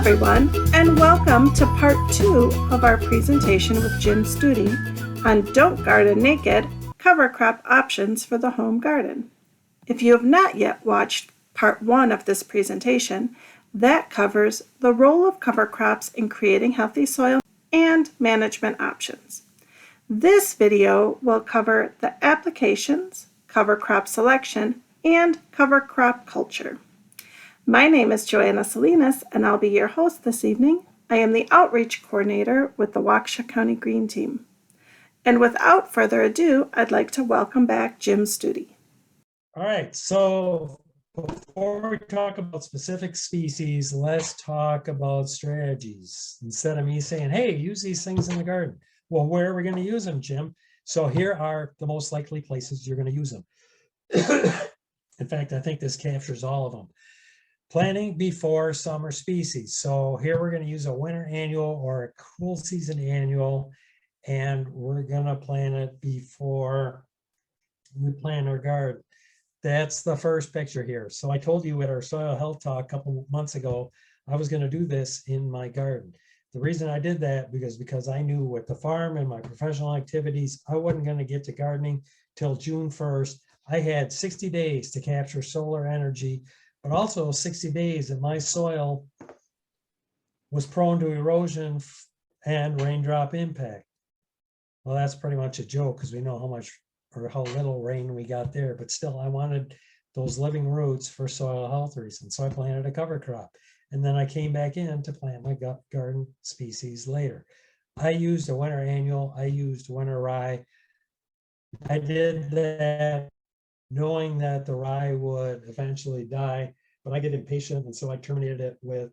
everyone, and welcome to part 2 of our presentation with Jim Stute on Don't Garden Naked, Cover Crop Options for the Home Garden. If you have not yet watched part 1 of this presentation, that covers the role of cover crops in creating healthy soil and management options. This video will cover the applications, cover crop selection, and cover crop culture. My name is Joanna Salinas, and I'll be your host this evening. I am the Outreach Coordinator with the Waukesha County Green Team. And without further ado, I'd like to welcome back Jim Stute. All right, so before we talk about specific species, let's talk about strategies. Instead of me saying, hey, use these things in the garden. Well, where are we going to use them, Jim? So here are the most likely places you're going to use them. In fact, I think this captures all of them. Planting before summer species. So here we're going to use a winter annual or a cool season annual, and we're going to plant it before we plant our garden. That's the first picture here. So I told you at our soil health talk a couple months ago, I was going to do this in my garden. The reason I did that because I knew with the farm and my professional activities, I wasn't going to get to gardening till June 1st. I had 60 days to capture solar energy, but also 60 days that my soil was prone to erosion and raindrop impact. Well, that's pretty much a joke because we know how much or how little rain we got there, but still I wanted those living roots for soil health reasons. So I planted a cover crop, and then I came back in to plant my garden species later. I used a winter annual, I used winter rye. I did that knowing that the rye would eventually die, but I get impatient, and so I terminated it with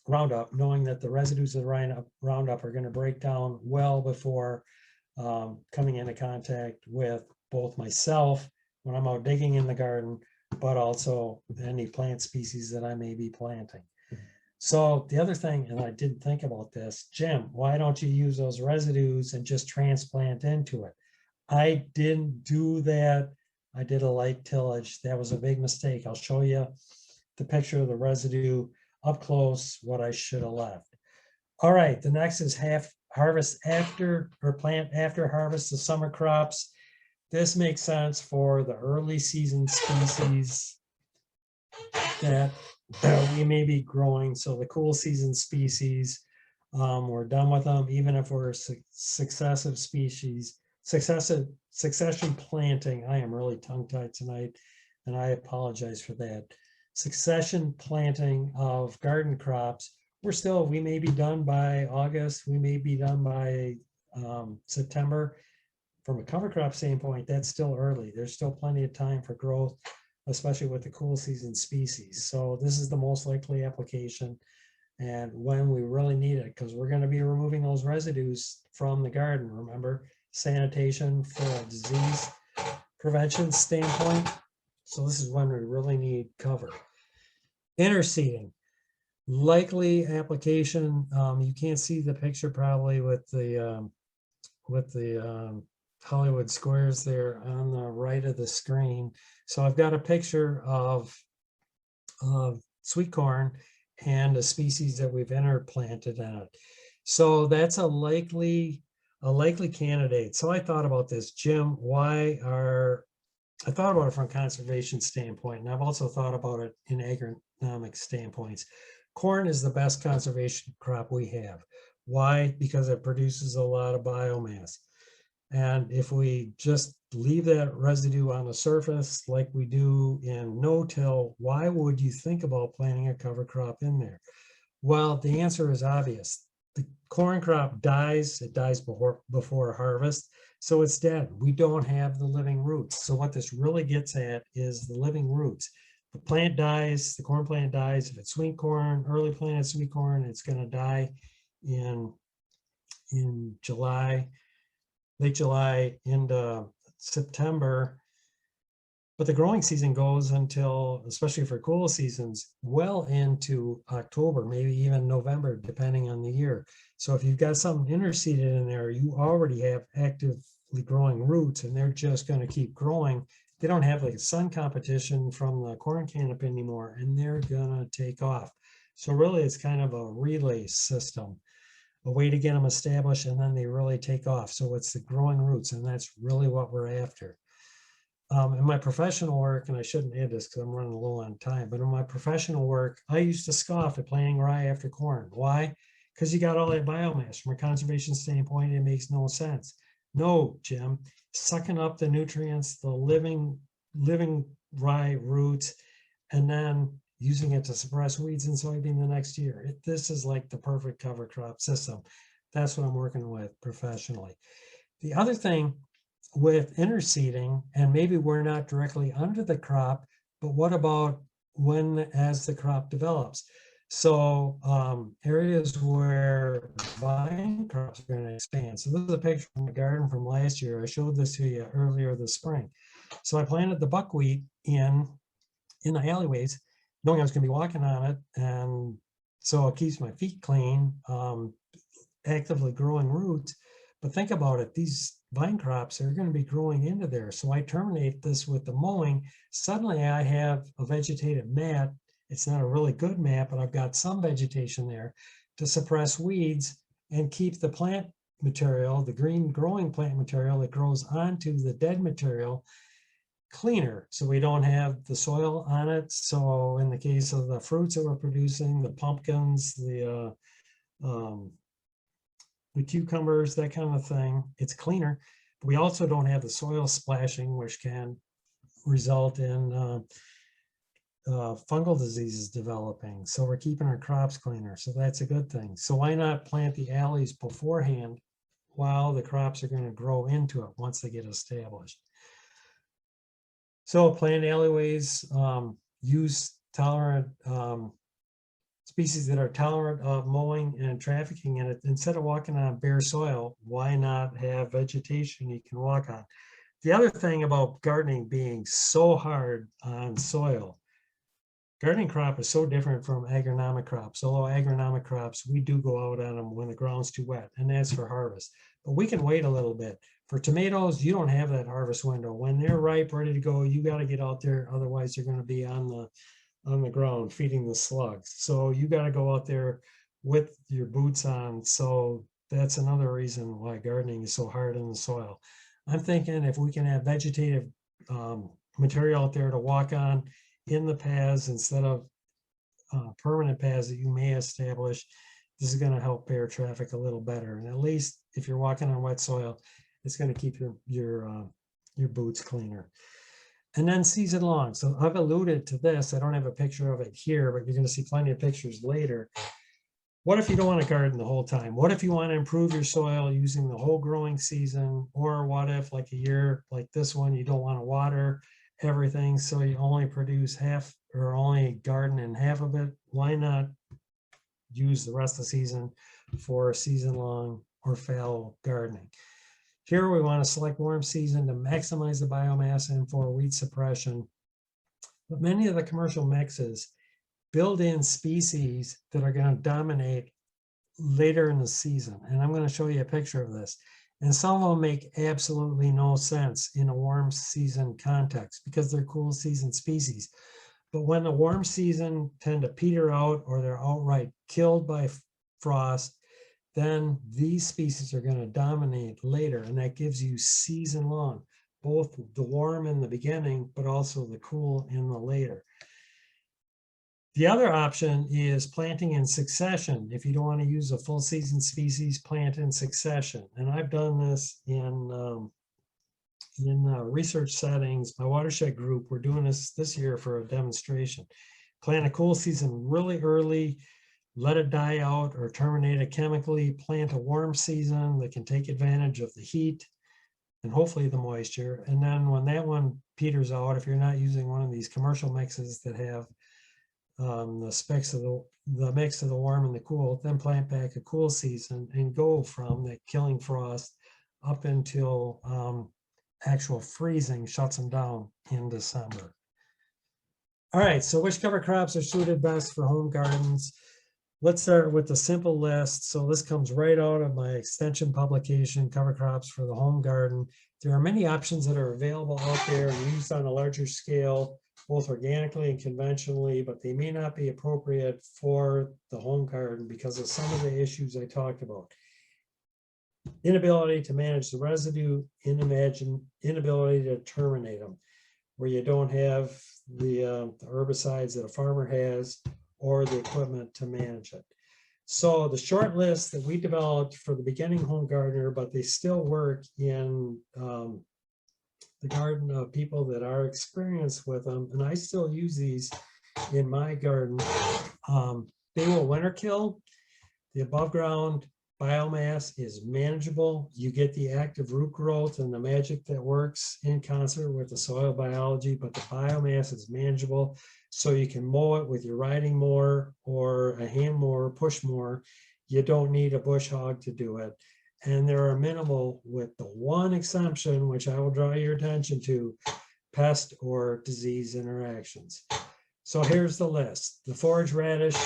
Roundup, knowing that the residues of the Roundup are going to break down well before coming into contact with both myself when I'm out digging in the garden, but also any plant species that I may be planting. So the other thing, and I didn't think about this, Jim, why don't you use those residues and just transplant into it? I didn't do that. I did a light tillage. That was a big mistake. I'll show you the picture of the residue up close, what I should have left. All right, the next is harvest after or plant after harvest the summer crops. This makes sense for the early season species that we may be growing. So the cool season species, we're done with them, even if we're succession planting. I am really tongue-tied tonight, and I apologize for that. Succession planting of garden crops, we may be done by August, we may be done by September. From a cover crop standpoint, that's still early. There's still plenty of time for growth, especially with the cool season species. So this is the most likely application and when we really need it, because we're going to be removing those residues from the garden. Remember, sanitation for a disease prevention standpoint. So this is when we really need cover. Interseeding, likely application. You can't see the picture probably with the Hollywood squares there on the right of the screen. So I've got a picture of sweet corn and a species that we've interplanted in it. So that's a likely candidate. So I thought about this, Jim, I thought about it from a conservation standpoint, and I've also thought about it in agronomic standpoints. Corn is the best conservation crop we have. Why? Because it produces a lot of biomass. And if we just leave that residue on the surface like we do in no-till, why would you think about planting a cover crop in there? Well, the answer is obvious. The corn crop dies, it dies before harvest, so it's dead. We don't have the living roots. So what this really gets at is the living roots. The plant dies, the corn plant dies. If it's sweet corn, early planted sweet corn, it's going to die in July, late July into September. But the growing season goes until, especially for cool seasons, well into October, maybe even November, depending on the year. So if you've got something interseeded in there, you already have actively growing roots, and they're just going to keep growing. They don't have like a sun competition from the corn canopy anymore, and they're going to take off. So really it's kind of a relay system, a way to get them established and then they really take off. So it's the growing roots, and that's really what we're after. In my professional work, and I shouldn't add this because I'm running low on time, but in my professional work, I used to scoff at planting rye after corn. Why? Because you got all that biomass. From a conservation standpoint, it makes no sense. No, Jim, sucking up the nutrients, the living rye roots, and then using it to suppress weeds in soybean the next year. This is like the perfect cover crop system. That's what I'm working with professionally. The other thing with interseeding, and maybe we're not directly under the crop, but what about as the crop develops? So areas where vine crops are going to expand. So this is a picture from the garden from last year. I showed this to you earlier this spring. So I planted the buckwheat in the alleyways, knowing I was going to be walking on it, and so it keeps my feet clean, actively growing roots. But think about it, these vine crops are going to be growing into there. So I terminate this with the mowing. Suddenly I have a vegetated mat. It's not a really good mat, but I've got some vegetation there to suppress weeds and keep the plant material, the green growing plant material that grows onto the dead material, cleaner, so we don't have the soil on it. So in the case of the fruits that we're producing, the pumpkins, the cucumbers, that kind of thing, it's cleaner. But we also don't have the soil splashing, which can result in fungal diseases developing. So we're keeping our crops cleaner. So that's a good thing. So why not plant the alleys beforehand while the crops are going to grow into it once they get established? So plant alleyways, use tolerant species that are tolerant of mowing and trafficking. And instead of walking on bare soil, why not have vegetation you can walk on? The other thing about gardening being so hard on soil, gardening crop is so different from agronomic crops. Although agronomic crops, we do go out on them when the ground's too wet, and that's for harvest. But we can wait a little bit. For tomatoes, you don't have that harvest window. When they're ripe, ready to go, you got to get out there. Otherwise, they're going to be on the ground feeding the slugs. So you got to go out there with your boots on. So that's another reason why gardening is so hard in the soil. I'm thinking if we can have vegetative material out there to walk on in the paths instead of permanent paths that you may establish, this is going to help bear traffic a little better. And at least if you're walking on wet soil, it's going to keep your boots cleaner. And then season long. So I've alluded to this. I don't have a picture of it here, but you're going to see plenty of pictures later. What if you don't want to garden the whole time? What if you want to improve your soil using the whole growing season? Or what if, like a year like this one, you don't want to water everything, so you only produce half or only garden in half of it? Why not use the rest of the season for season long or fallow gardening? Here we want to select warm season to maximize the biomass and for weed suppression. But many of the commercial mixes build in species that are going to dominate later in the season. And I'm going to show you a picture of this. And some of them make absolutely no sense in a warm season context because they're cool season species. But when the warm season tend to peter out or they're outright killed by frost, then these species are going to dominate later, and that gives you season long, both the warm in the beginning, but also the cool in the later. The other option is planting in succession. If you don't want to use a full season species, plant in succession. And I've done this in research settings. My watershed group, we're doing this year for a demonstration. Plant a cool season really early, let it die out or terminate it chemically, plant a warm season that can take advantage of the heat and hopefully the moisture. And then when that one peters out, if you're not using one of these commercial mixes that have the specs of the mix of the warm and the cool, then plant back a cool season and go from the killing frost up until actual freezing shuts them down in December. All right, so which cover crops are suited best for home gardens? Let's start with the simple list. So this comes right out of my extension publication, Cover Crops for the Home Garden. There are many options that are available out there and used on a larger scale both organically and conventionally, but they may not be appropriate for the home garden because of some of the issues I talked about. Inability to manage the residue, inability to terminate them, where you don't have the herbicides that a farmer has or the equipment to manage it. So the short list that we developed for the beginning home gardener, but they still work in the garden of people that are experienced with them, and I still use these in my garden. They will winter kill. The above ground biomass is manageable. You get the active root growth and the magic that works in concert with the soil biology, but the biomass is manageable. So you can mow it with your riding mower or a hand mower, push mower. You don't need a bush hog to do it. And there are minimal, with the one exception, which I will draw your attention to, pest or disease interactions. So here's the list. The forage radish,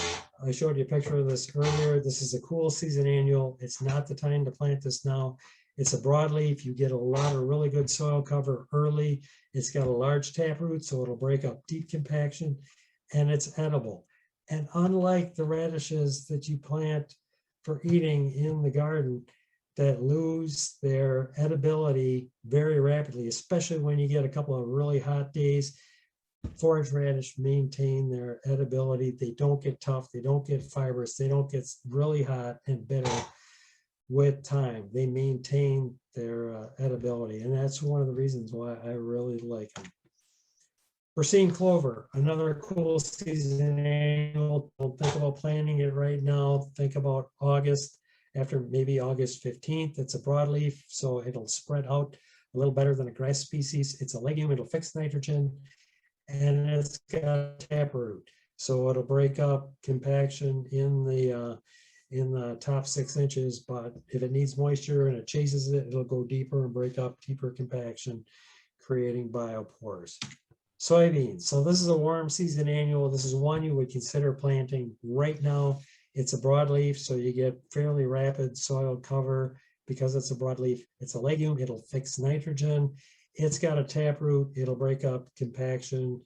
I showed you a picture of this earlier. This is a cool season annual. It's not the time to plant this now. It's a broadleaf. You get a lot of really good soil cover early. It's got a large taproot, so it'll break up deep compaction, and it's edible. And unlike the radishes that you plant for eating in the garden, that lose their edibility very rapidly, especially when you get a couple of really hot days, forage radish maintain their edibility. They don't get tough, they don't get fibrous, they don't get really hot and bitter with time. They maintain their edibility, and that's one of the reasons why I really like them. Rake Clover, another cool season annual. Don't think about planting it right now. Think about August, after maybe August 15th. It's a broadleaf, so it'll spread out a little better than a grass species. It's a legume, it'll fix nitrogen, and it's got taproot. So it'll break up compaction in the top 6 inches, but if it needs moisture and it chases it, it'll go deeper and break up deeper compaction, creating biopores. Soybeans. So this is a warm season annual. This is one you would consider planting right now. It's a broadleaf, so you get fairly rapid soil cover because it's a broadleaf. It's a legume, it'll fix nitrogen. It's got a taproot, it'll break up compaction,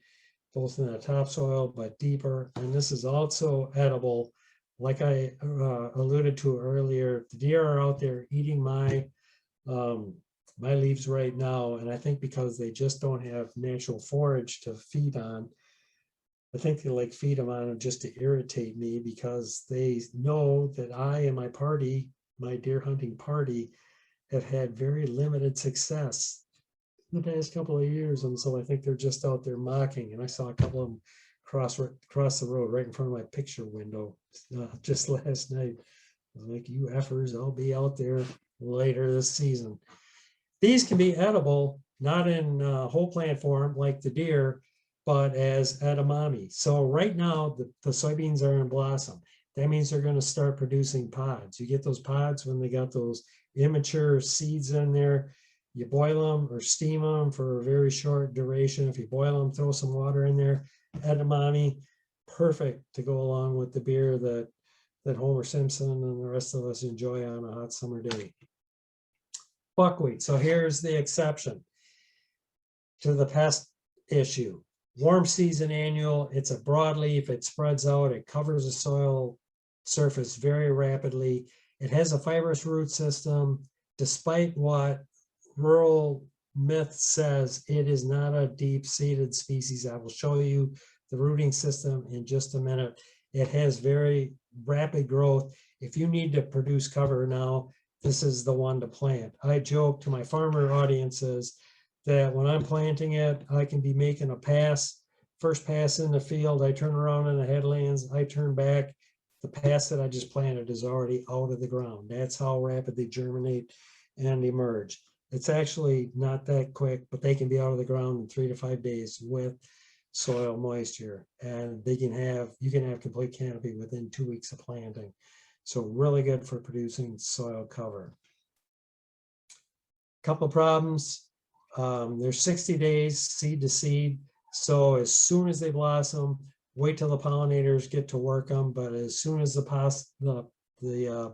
both in the topsoil, but deeper. And this is also edible. Like I alluded to earlier, the deer are out there eating my leaves right now. And I think because they just don't have natural forage to feed on, I think they like feed them on just to irritate me, because they know that I and my party, my deer hunting party, have had very limited success in the past couple of years. And so I think they're just out there mocking. And I saw a couple of them cross the road right in front of my picture window just last night. I was like, you effers, I'll be out there later this season. These can be edible, not in whole plant form like the deer, but as edamame. So right now, the soybeans are in blossom. That means they're going to start producing pods. You get those pods when they got those immature seeds in there. You boil them or steam them for a very short duration. If you boil them, throw some water in there. Edamame, perfect to go along with the beer that Homer Simpson and the rest of us enjoy on a hot summer day. Buckwheat. So here's the exception to the pest issue. Warm season annual, it's a broadleaf, it spreads out, it covers the soil surface very rapidly. It has a fibrous root system. Despite what rural myth says, it is not a deep-seated species. I will show you the rooting system in just a minute. It has very rapid growth. If you need to produce cover now, this is the one to plant. I joke to my farmer audiences that when I'm planting it, I can be making a pass, first pass in the field, I turn around in the headlands, I turn back, the pass that I just planted is already out of the ground. That's how rapid they germinate and emerge. It's actually not that quick, but they can be out of the ground in 3 to 5 days with soil moisture, and you can have complete canopy within 2 weeks of planting. So really good for producing soil cover. Couple of problems. There's 60 days seed to seed. So as soon as they blossom, wait till the pollinators get to work them. But as soon as the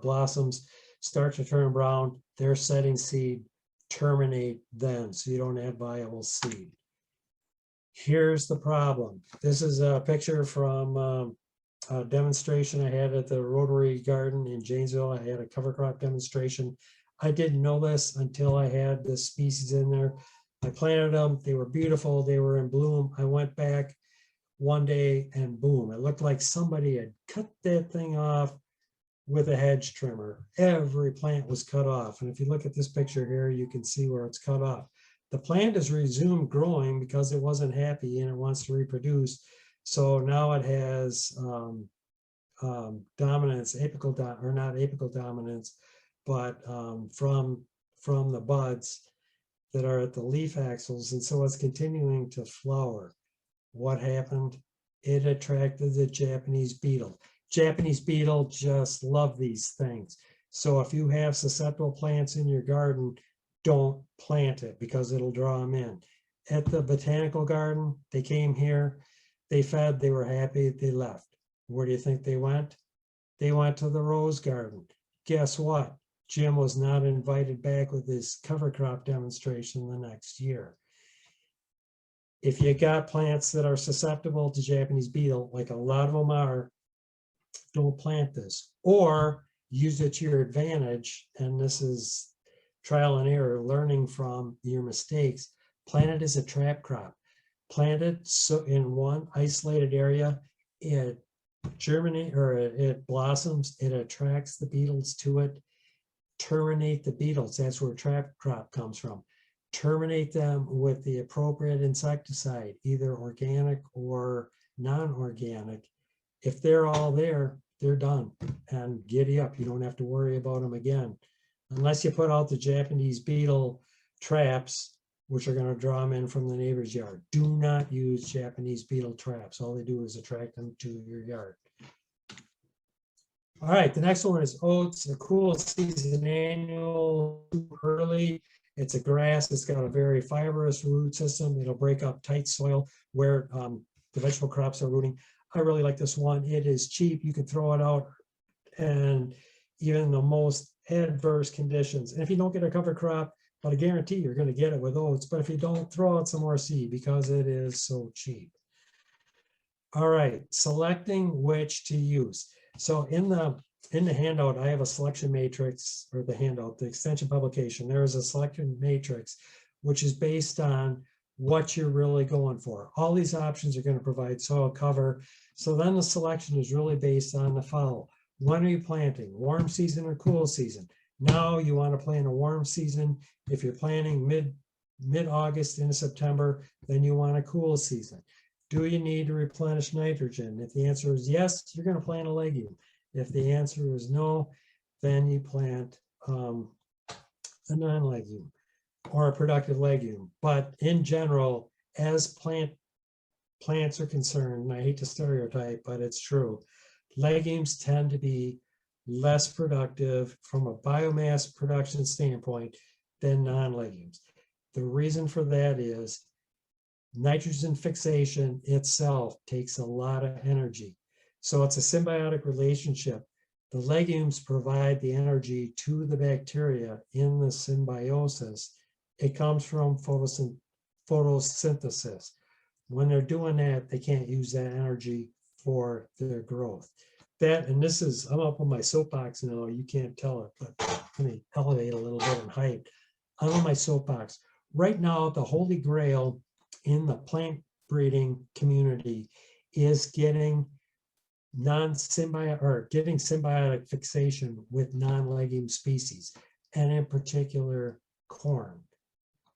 blossoms start to turn brown, they're setting seed. Terminate then, so you don't have viable seed. Here's the problem. This is a picture from a demonstration I had at the Rotary Garden in Janesville. I had a cover crop demonstration. I didn't know this until I had the species in there. I planted them. They were beautiful. They were in bloom. I went back one day and boom, it looked like somebody had cut that thing off with a hedge trimmer. Every plant was cut off. And if you look at this picture here, you can see where it's cut off. The plant has resumed growing because it wasn't happy and it wants to reproduce. So now it has dominance, apical, or not apical dominance, but from the buds that are at the leaf axils. And so it's continuing to flower. What happened? It attracted the Japanese beetle. Japanese beetle just love these things. So if you have susceptible plants in your garden, don't plant it because it'll draw them in. At the botanical garden, they came here, they fed, they were happy, they left. Where do you think they went? They went to the rose garden. Guess what? Jim was not invited back with his cover crop demonstration the next year. If you got plants that are susceptible to Japanese beetle, like a lot of them are, don't plant this, or use it to your advantage. And this is trial and error, learning from your mistakes. Plant it as a trap crop. Plant it so in one isolated area, it germinates or it blossoms, it attracts the beetles to it. Terminate the beetles. That's where trap crop comes from. Terminate them with the appropriate insecticide, either organic or non-organic. If they're all there, they're done. And giddy up, you don't have to worry about them again. Unless you put out the Japanese beetle traps, which are going to draw them in from the neighbor's yard. Do not use Japanese beetle traps. All they do is attract them to your yard. All right, the next one is oats, a cool season annual, early. It's a grass. It's got a very fibrous root system. It'll break up tight soil where the vegetable crops are rooting. I really like this one. It is cheap. You can throw it out and even the most adverse conditions. And if you don't get a cover crop, but I guarantee you're going to get it with oats. But if you don't, throw out some more seed because it is so cheap. All right, selecting which to use. So in the handout, I have a selection matrix, or the handout, the extension publication. There is a selection matrix, which is based on what you're really going for. All these options are going to provide soil cover. So then the selection is really based on the follow. When are you planting? Warm season or cool season? Now you want to plant a warm season. If you're planting mid-August into September, then you want a cool season. Do you need to replenish nitrogen? If the answer is yes, you're going to plant a legume. If the answer is no, then you plant a non-legume or a productive legume. But in general, as plants are concerned, and I hate to stereotype, but it's true, legumes tend to be less productive from a biomass production standpoint than non-legumes. The reason for that is nitrogen fixation itself takes a lot of energy. So it's a symbiotic relationship. The legumes provide the energy to the bacteria in the symbiosis. It comes from photosynthesis. When they're doing that, they can't use that energy for their growth. That, and this is, I'm up on my soapbox now, you can't tell it, but let me elevate a little bit in height. I'm on my soapbox. Right now, the holy grail in the plant breeding community is getting symbiotic fixation with non-legume species, and in particular corn.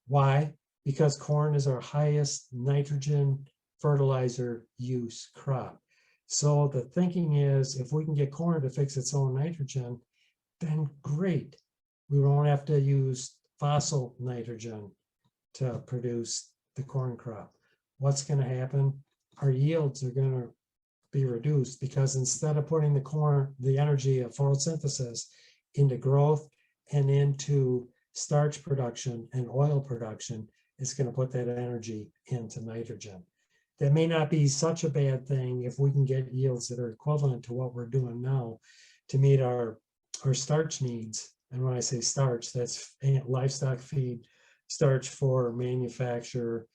Why? Because corn is our highest nitrogen fertilizer use crop. So the thinking is, if we can get corn to fix its own nitrogen, then great. We won't have to use fossil nitrogen to produce the corn crop. What's going to happen? Our yields are going to be reduced because instead of putting the energy of photosynthesis into growth and into starch production and oil production, it's going to put that energy into nitrogen. That may not be such a bad thing if we can get yields that are equivalent to what we're doing now to meet our starch needs. And when I say starch, that's livestock feed, starch for manufacture,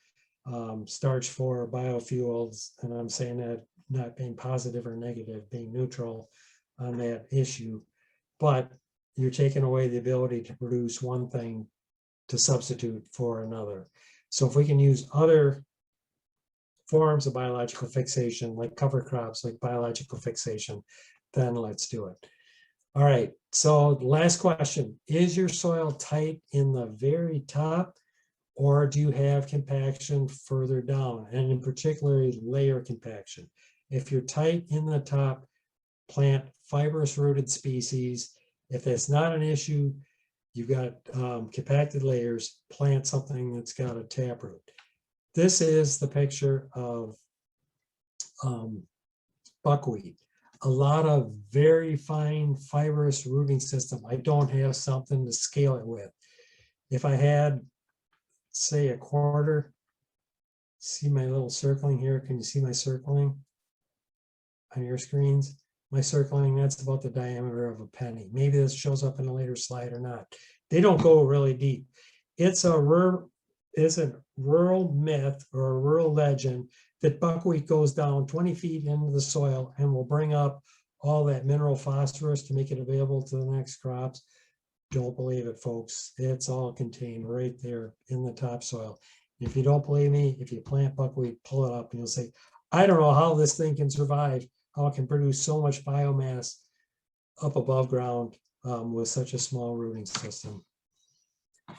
starch for biofuels. And I'm saying that not being positive or negative, being neutral on that issue. But you're taking away the ability to produce one thing to substitute for another. So if we can use other forms of biological fixation, like cover crops, like biological fixation, then let's do it. All right, so last question. Is your soil tight in the very top, or do you have compaction further down, and in particular, layer compaction? If you're tight in the top, plant fibrous rooted species. If that's not an issue, you've got compacted layers, plant something that's got a taproot. This is the picture of buckwheat. A lot of very fine fibrous rooting system. I don't have something to scale it with. If I had, say, a quarter, see my little circling here? Can you see my circling on your screens? My circling, that's about the diameter of a penny. Maybe this shows up in a later slide or not. They don't go really deep. It's a rural myth or a rural legend that buckwheat goes down 20 feet into the soil and will bring up all that mineral phosphorus to make it available to the next crops. Don't believe it, folks. It's all contained right there in the topsoil. If you don't believe me, if you plant buckwheat, pull it up and you'll say, I don't know how this thing can survive, how it can produce so much biomass up above ground with such a small rooting system.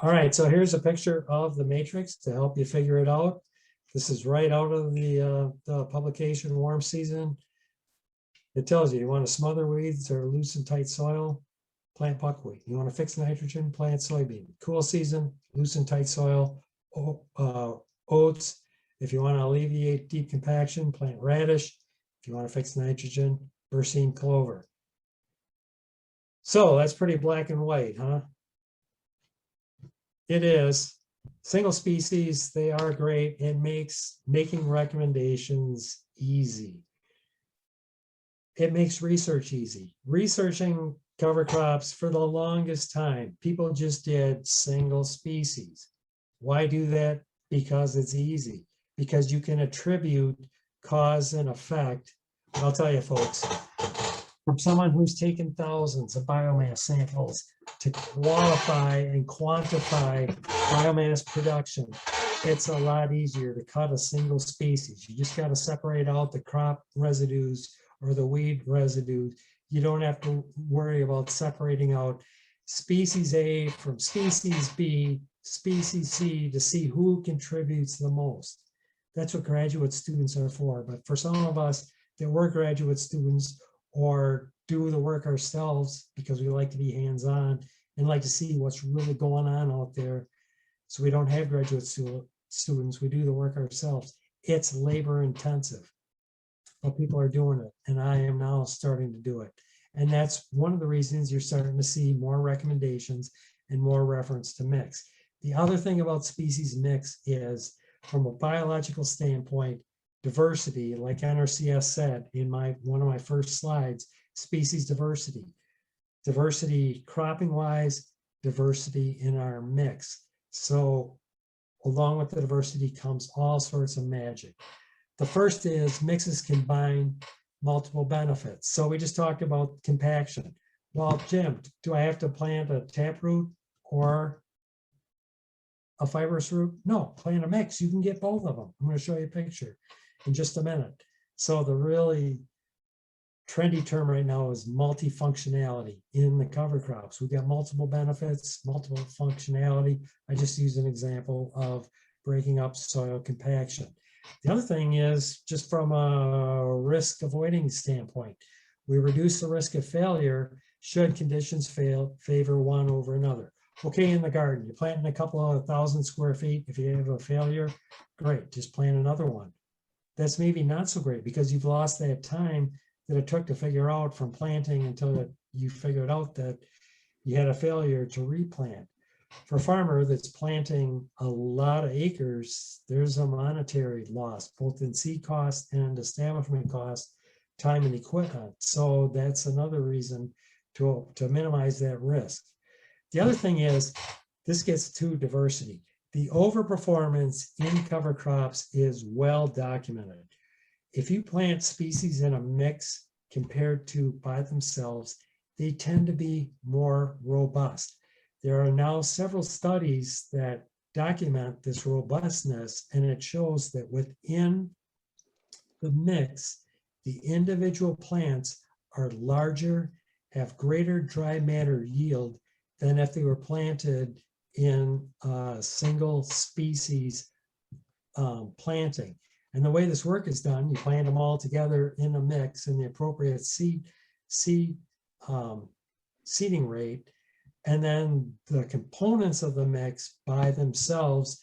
All right, so here's a picture of the matrix to help you figure it out. This is right out of the publication, Warm Season. It tells you want to smother weeds or loose and tight soil, plant buckwheat. You want to fix nitrogen, plant soybean. Cool season, loose and tight soil, oats. If you want to alleviate deep compaction, plant radish. If you want to fix nitrogen, Rake Clover. So that's pretty black and white, huh? It is. Single species, they are great. It makes making recommendations easy. It makes research easy. Researching cover crops for the longest time, people just did single species. Why do that? Because it's easy. Because you can attribute cause and effect. I'll tell you, folks, from someone who's taken thousands of biomass samples to qualify and quantify biomass production, it's a lot easier to cut a single species. You just got to separate out the crop residues or the weed residues. You don't have to worry about separating out species A from species B, species C to see who contributes the most. That's what graduate students are for. But for some of us that were graduate students or do the work ourselves because we like to be hands-on and like to see what's really going on out there. So we don't have graduate students, we do the work ourselves. It's labor intensive, but people are doing it. And I am now starting to do it. And that's one of the reasons you're starting to see more recommendations and more reference to mix. The other thing about species mix is from a biological standpoint, diversity, like NRCS said in one of my first slides, species diversity. Diversity cropping wise, diversity in our mix. So along with the diversity comes all sorts of magic. The first is mixes combine multiple benefits. So we just talked about compaction. Well, Jim, do I have to plant a taproot or a fibrous root? No, plant a mix. You can get both of them. I'm going to show you a picture in just a minute. So the really trendy term right now is multifunctionality in the cover crops. We've got multiple benefits, multiple functionality. I just use an example of breaking up soil compaction. The other thing is just from a risk avoiding standpoint, we reduce the risk of failure should conditions favor one over another. Okay, in the garden, you're planting a couple of 1,000 square feet. If you have a failure, great, just plant another one. That's maybe not so great because you've lost that time that it took to figure out from planting until you figured out that you had a failure to replant. For a farmer that's planting a lot of acres, there's a monetary loss, both in seed cost and establishment cost, time and equipment. So that's another reason to minimize that risk. The other thing is, this gets to diversity. The overperformance in cover crops is well documented. If you plant species in a mix compared to by themselves, they tend to be more robust. There are now several studies that document this robustness, and it shows that within the mix, the individual plants are larger, have greater dry matter yield than if they were planted in a single species planting. And the way this work is done, you plant them all together in a mix in the appropriate seeding rate, and then the components of the mix by themselves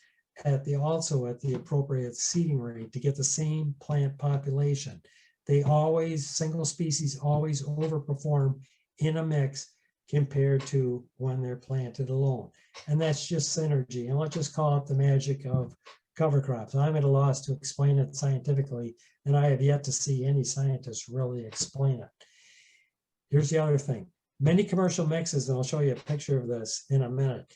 also at the appropriate seeding rate to get the same plant population. They always, single species always overperform in a mix compared to when they're planted alone. And that's just synergy. And let's just call it the magic of cover crops. I'm at a loss to explain it scientifically, and I have yet to see any scientists really explain it. Here's the other thing. Many commercial mixes, and I'll show you a picture of this in a minute,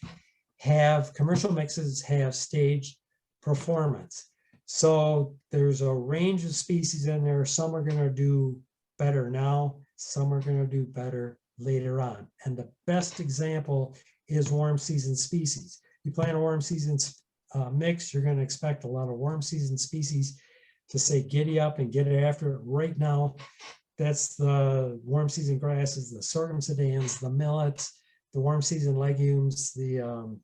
commercial mixes have staged performance. So there's a range of species in there. Some are going to do better now. Some are going to do better later on. And the best example is warm season species. You plant a warm season mix, you're going to expect a lot of warm season species to say giddy up and get after it right now. That's the warm season grasses, the sorghum sedans, the millets, the warm season legumes, the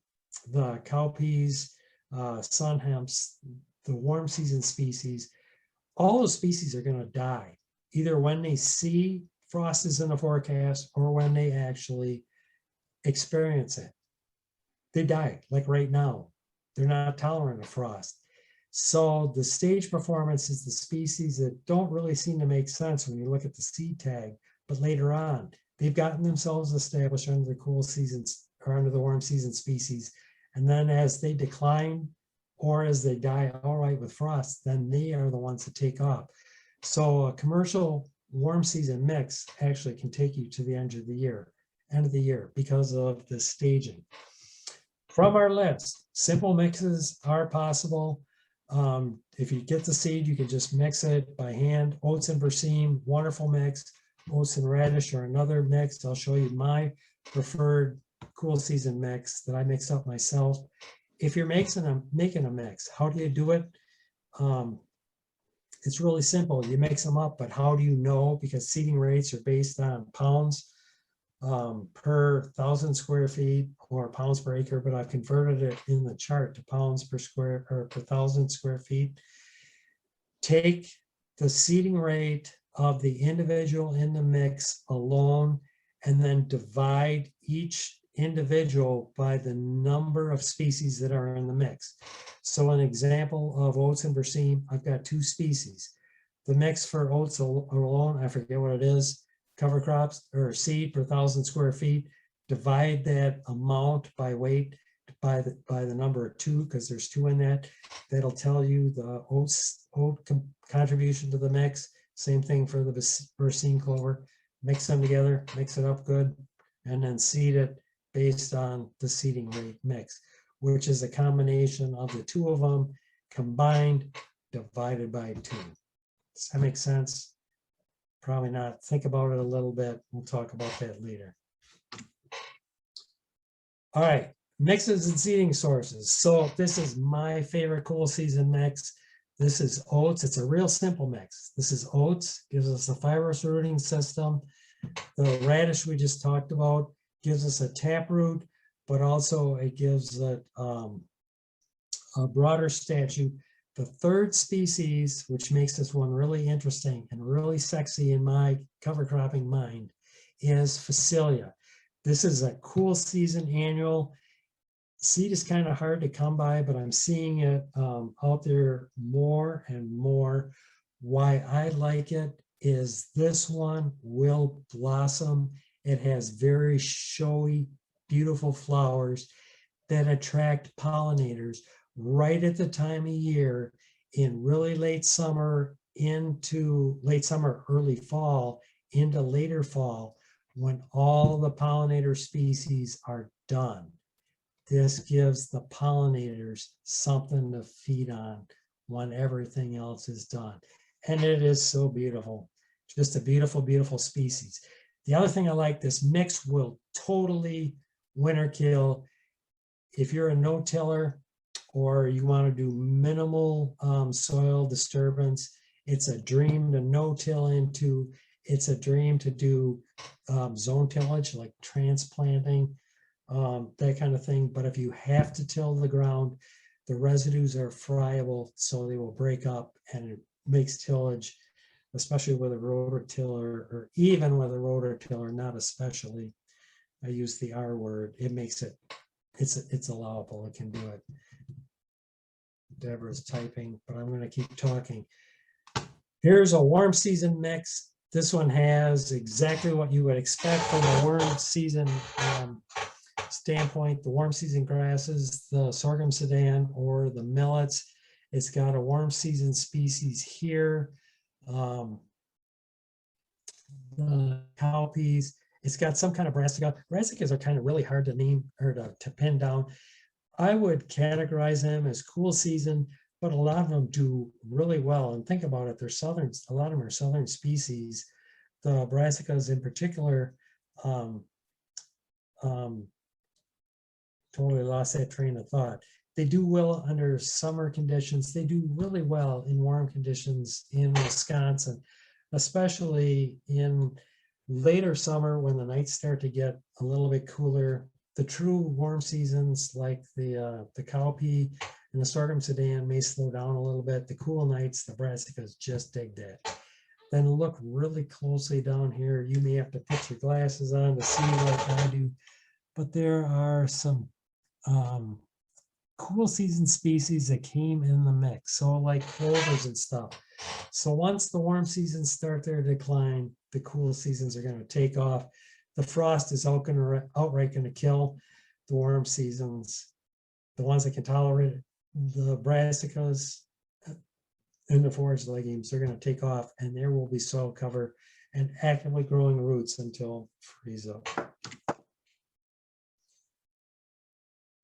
cowpeas, sun hemps, the warm season species. All those species are going to die either when they see frost is in the forecast or when they actually experience it. They die, like right now. They're not tolerant of frost. So the stage performance is the species that don't really seem to make sense when you look at the seed tag, but later on, they've gotten themselves established under the cool seasons or under the warm season species. And then as they decline or as they die outright with frost, then they are the ones that take off. So a commercial warm season mix actually can take you to the end of the year because of the staging. From our list, simple mixes are possible. If you get the seed, you can just mix it by hand. Oats and Berseem, wonderful mix. Oats and radish are another mix. I'll show you my preferred cool season mix that I mix up myself. If you're making a mix, how do you do it? It's really simple. You mix them up, but how do you know? Because seeding rates are based on pounds per 1,000 square feet or pounds per acre, but I've converted it in the chart to pounds per square or per 1,000 square feet. Take the seeding rate of the individual in the mix alone, and then divide each individual by the number of species that are in the mix. So an example of oats and Berseem, I've got 2 species. The mix for oats alone, I forget what it is, cover crops or seed per 1,000 square feet, divide that amount by weight by the number of 2, because there's 2 in that. That'll tell you the oat contribution to the mix. Same thing for the Berseem clover. Mix them together, mix it up good, and then seed it based on the seeding rate mix, which is a combination of the 2 of them combined divided by 2. Does that make sense? Probably not. Think about it a little bit. We'll talk about that later. All right, mixes and seeding sources. So this is my favorite cool season mix. This is oats. It's a real simple mix. This is oats, gives us a fibrous rooting system. The radish we just talked about gives us a taproot, but also it gives it a broader statute. The third species, which makes this one really interesting and really sexy in my cover cropping mind, is Phacelia. This is a cool season annual. Seed is kind of hard to come by, but I'm seeing it out there more and more. Why I like it is this one will blossom. It has very showy, beautiful flowers that attract pollinators right at the time of year in really late summer into late summer, early fall, into later fall, when all the pollinator species are done. this gives the pollinators something to feed on when everything else is done. And it is so beautiful. Just a beautiful, beautiful species. The other thing I like, this mix will totally winter kill. If you're a no-tiller or you want to do minimal soil disturbance, it's a dream to no-till into. It's a dream to do zone tillage, like transplanting, that kind of thing. But if you have to till the ground, the residues are friable, so they will break up, and it makes tillage, especially with a rototiller, or even with a rototiller, not especially. I use the R word. It makes it, it's allowable. It can do it. Deborah's typing, but I'm going to keep talking. Here's a warm season mix. This one has exactly what you would expect from a warm season standpoint. The warm season grasses, the sorghum sudan or the millets. It's got a warm season species here. The cowpeas. It's got some kind of brassica. Brassicas are kind of really hard to name or to pin down. I would categorize them as cool season, but a lot of them do really well. And think about it, they're southern, a lot of them are southern species. The brassicas in particular, totally lost that train of thought. They do well under summer conditions. They do really well in warm conditions in Wisconsin, especially in later summer when the nights start to get a little bit cooler. The true warm seasons like the cowpea and the sorghum sudan may slow down a little bit. The cool nights, the brassicas just dig that. Then look really closely down here. You may have to put your glasses on to see like I do, but there are some cool season species that came in the mix. So like clovers and stuff. So once the warm seasons start their decline, the cool seasons are going to take off. The frost is outright going to kill the warm seasons, the ones that can tolerate it. The brassicas and the forage legumes, they're going to take off, and there will be soil cover and actively growing roots until freeze up.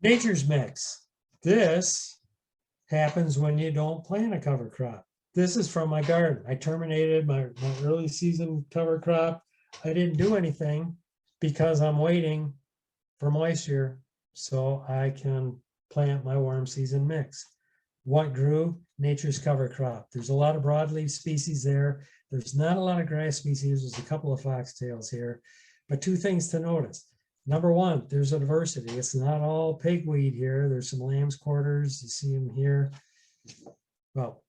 Nature's mix. This happens when you don't plant a cover crop. This is from my garden. I terminated my early season cover crop. I didn't do anything because I'm waiting for moisture so I can plant my warm season mix. What grew? Nature's cover crop. There's a lot of broadleaf species there. There's not a lot of grass species. There's a couple of foxtails here, but two things to notice. Number one, there's a diversity. It's not all pigweed here. There's some lamb's quarters. You see them here. Well,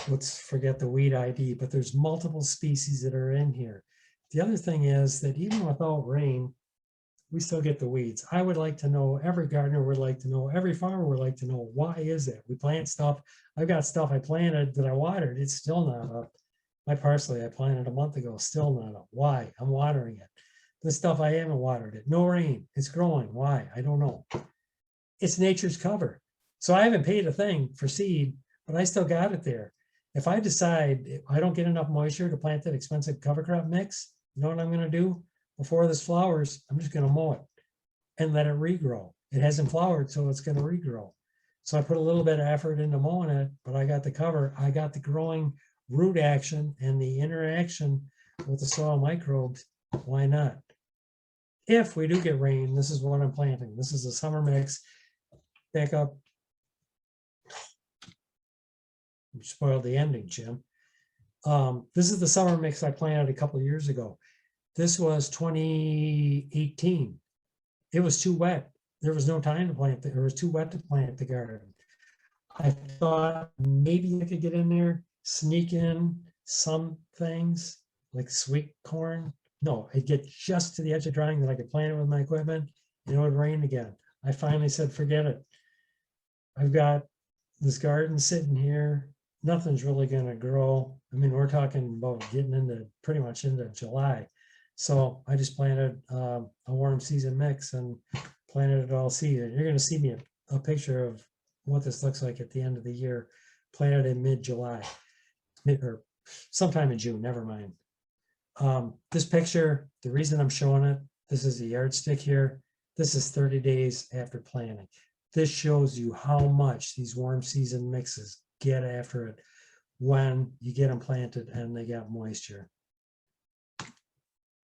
let's forget the weed ID, but there's multiple species that are in here. The other thing is that even without rain, we still get the weeds. I would like to know, every gardener would like to know, every farmer would like to know, why is it? We plant stuff. I've got stuff I planted that I watered. It's still not up. My parsley I planted a month ago, still not up. Why? I'm watering it. This stuff I haven't watered it. No rain. It's growing. Why? I don't know. It's nature's cover. So I haven't paid a thing for seed, but I still got it there. If I decide I don't get enough moisture to plant that expensive cover crop mix, you know what I'm going to do? Before this flowers, I'm just going to mow it and let it regrow. It hasn't flowered, so it's going to regrow. So I put a little bit of effort into mowing it, but I got the cover. I got the growing root action and the interaction with the soil microbes. Why not? If we do get rain, this is what I'm planting. This is a summer mix. Back up. You spoiled the ending, Jim. This is the summer mix I planted a couple of years ago. This was 2018. It was too wet. There was no time to plant it. It was too wet to plant the garden. I thought maybe I could get in there, sneak in some things like sweet corn. No, I'd get just to the edge of drying that I could plant it with my equipment, and it would rain again. I finally said, forget it. I've got this garden sitting here. Nothing's really going to grow. I mean, we're talking about getting into pretty much into July. So I just planted a warm season mix and planted it all season. You're going to see me a picture of what this looks like at the end of the year. Planted in mid-July, or sometime in June, never mind. This picture, the reason I'm showing it, this is a yardstick here. This is 30 days after planting. This shows you how much these warm season mixes get after it when you get them planted and they got moisture.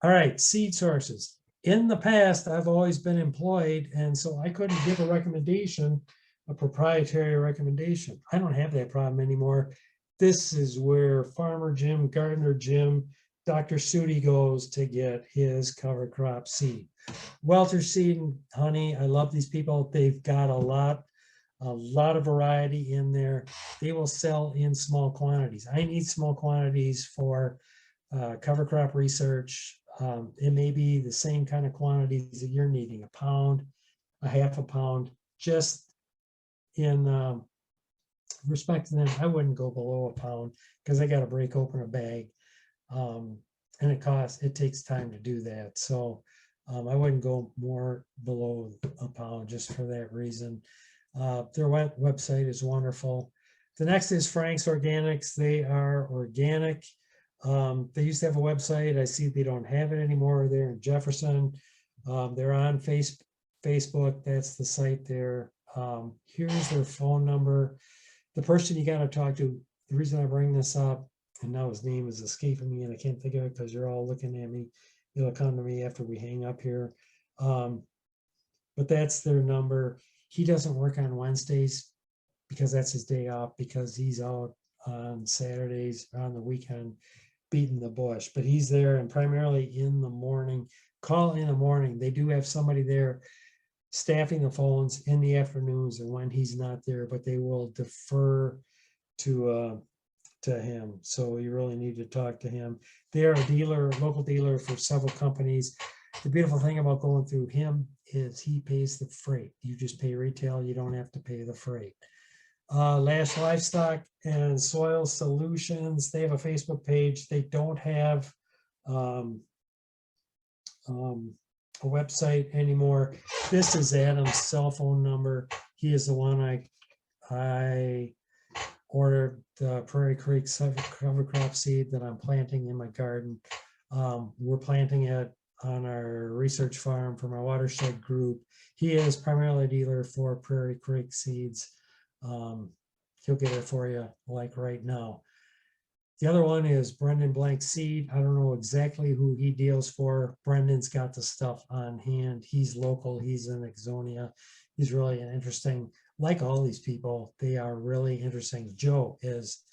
All right, seed sources. In the past, I've always been employed, and so I couldn't give a recommendation, a proprietary recommendation. I don't have that problem anymore. This is where Farmer Jim, Gardener Jim, Dr. Stute goes to get his cover crop seed. Welter Seed, honey, I love these people. They've got a lot of variety in there. They will sell in small quantities. I need small quantities for cover crop research. It may be the same kind of quantities that you're needing, a pound, a half a pound, just in respect to them. I wouldn't go below a pound because I got to break open a bag. And it takes time to do that. So I wouldn't go more below a pound just for that reason. Their website is wonderful. The next is Frank's Organics. They are organic. They used to have a website. I see they don't have it anymore. They're in Jefferson. They're on Facebook. That's the site there. Here's their phone number. The person you got to talk to, the reason I bring this up, and now his name is escaping me and I can't think of it because you're all looking at me. It'll come to me after we hang up here. But that's their number. He doesn't work on Wednesdays because that's his day off, because he's out on Saturdays on the weekend beating the bush. But he's there, and primarily in the morning. Call in the morning. They do have somebody there staffing the phones in the afternoons and when he's not there, but they will defer to him. So you really need to talk to him. They are a dealer, local dealer for several companies. The beautiful thing about going through him is he pays the freight. You just pay retail. You don't have to pay the freight. Lash Livestock and Soil Solutions. They have a Facebook page. They don't have a website anymore. This is Adam's cell phone number. He is the one I ordered the Prairie Creek cover crop seed that I'm planting in my garden. We're planting it on our research farm from our watershed group. He is primarily a dealer for Prairie Creek seeds. He'll get it for you like right now. The other one is Brendan Blank Seed. I don't know exactly who he deals for. Brendan's got the stuff on hand. He's local. He's in Exonia. He's really an interesting, like all these people, they are really interesting. Joe is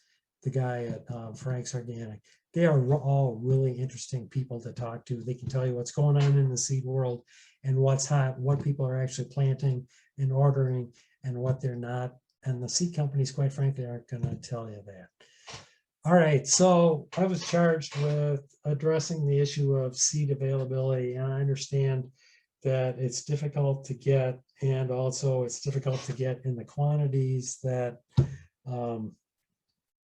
the guy at Frank's Organic. They are all really interesting people to talk to. They can tell you what's going on in the seed world and what's hot, what people are actually planting and ordering and what they're not. And the seed companies, quite frankly, aren't going to tell you that. All right, so I was charged with addressing the issue of seed availability, and I understand that it's difficult to get, and also it's difficult to get in the quantities that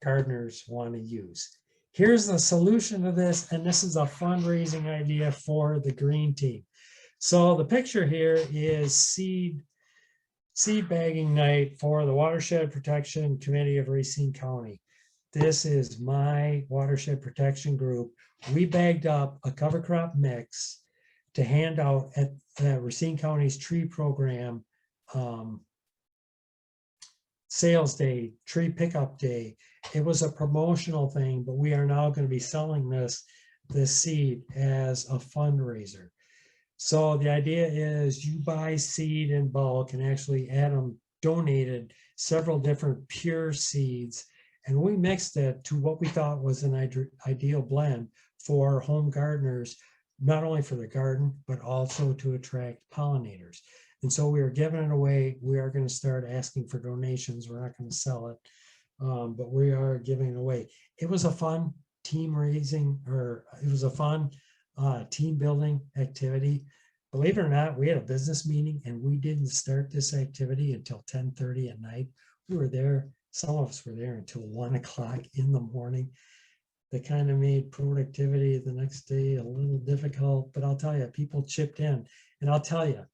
gardeners want to use. Here's the solution to this, and this is a fundraising idea for the Green Team. So the picture here is seed bagging night for the Watershed Protection Committee of Racine County. This is my watershed protection group. We bagged up a cover crop mix to hand out at Racine County's tree program sales day, tree pickup day. It was a promotional thing, but we are now going to be selling this seed as a fundraiser. So the idea is you buy seed in bulk, and actually Adam donated several different pure seeds, and we mixed it to what we thought was an ideal blend for home gardeners, not only for the garden, but also to attract pollinators. And so we are giving it away. We are going to start asking for donations. We're not going to sell it, but we are giving it away. It was a fun team raising, or it was a fun team building activity. Believe it or not, we had a business meeting and we didn't start this activity until 10:30 at night. We were there. Some of us were there until 1 o'clock in the morning. That kind of made productivity the next day a little difficult, but I'll tell you, people chipped in. And I'll tell you,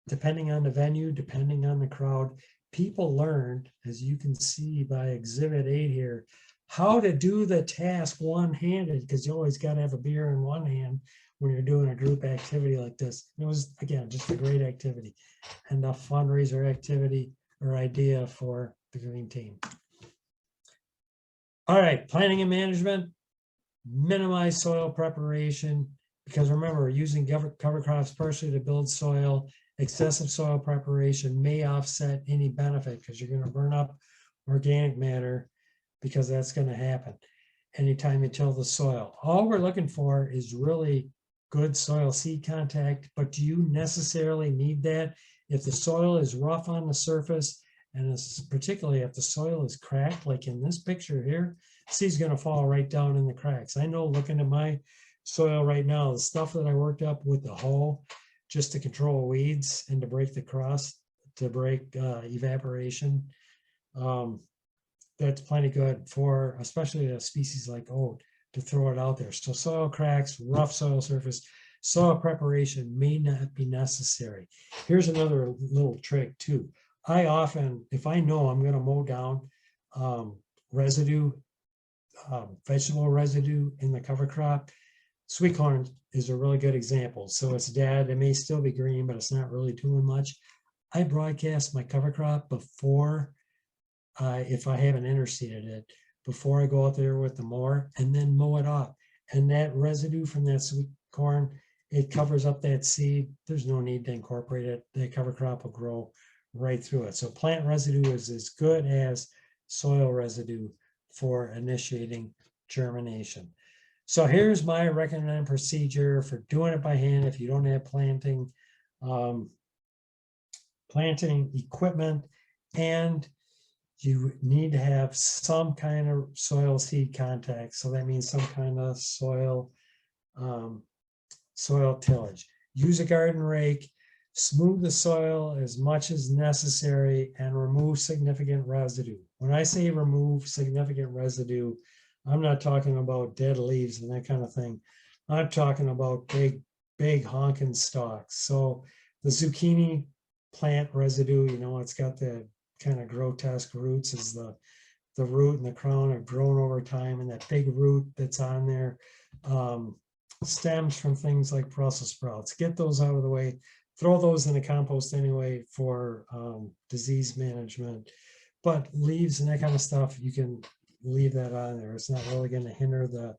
depending on the venue, depending on the crowd, people learned, as you can see by Exhibit 8 here, how to do the task one-handed, because you always got to have a beer in one hand when you're doing a group activity like this. It was, again, just a great activity and a fundraiser activity or idea for the green team. All right, planning and management, minimize soil preparation, because remember, using cover crops partially to build soil, excessive soil preparation may offset any benefit because you're going to burn up organic matter, because that's going to happen anytime you till the soil. All we're looking for is really good soil seed contact, but do you necessarily need that? If the soil is rough on the surface, and particularly if the soil is cracked, like in this picture here, seed's going to fall right down in the cracks. I know, looking at my soil right now, the stuff that I worked up with the hoe just to control weeds and to break the crust, to break evaporation, that's plenty good for especially a species like oat, to throw it out there. So soil cracks, rough soil surface, soil preparation may not be necessary. Here's another little trick too. I often, if I know I'm going to mow down residue, vegetable residue in the cover crop, sweet corn is a really good example. So it's dead. It may still be green, but it's not really doing much. I broadcast my cover crop before, if I haven't interseeded it, before I go out there with the mower, and then mow it off. And that residue from that sweet corn, it covers up that seed. There's no need to incorporate it. The cover crop will grow right through it. So plant residue is as good as soil residue for initiating germination. So here's my recommended procedure for doing it by hand if you don't have planting equipment, and you need to have some kind of soil seed contact. So that means some kind of soil tillage. Use a garden rake, smooth the soil as much as necessary, and remove significant residue. When I say remove significant residue, I'm not talking about dead leaves and that kind of thing. I'm talking about big honking stalks. So the zucchini plant residue, you know, it's got the kind of grotesque roots, as the root and the crown have grown over time, and that big root that's on there stems from things like Brussels sprouts. Get those out of the way. Throw those in the compost anyway for disease management. But leaves and that kind of stuff, you can leave that on there. It's not really going to hinder the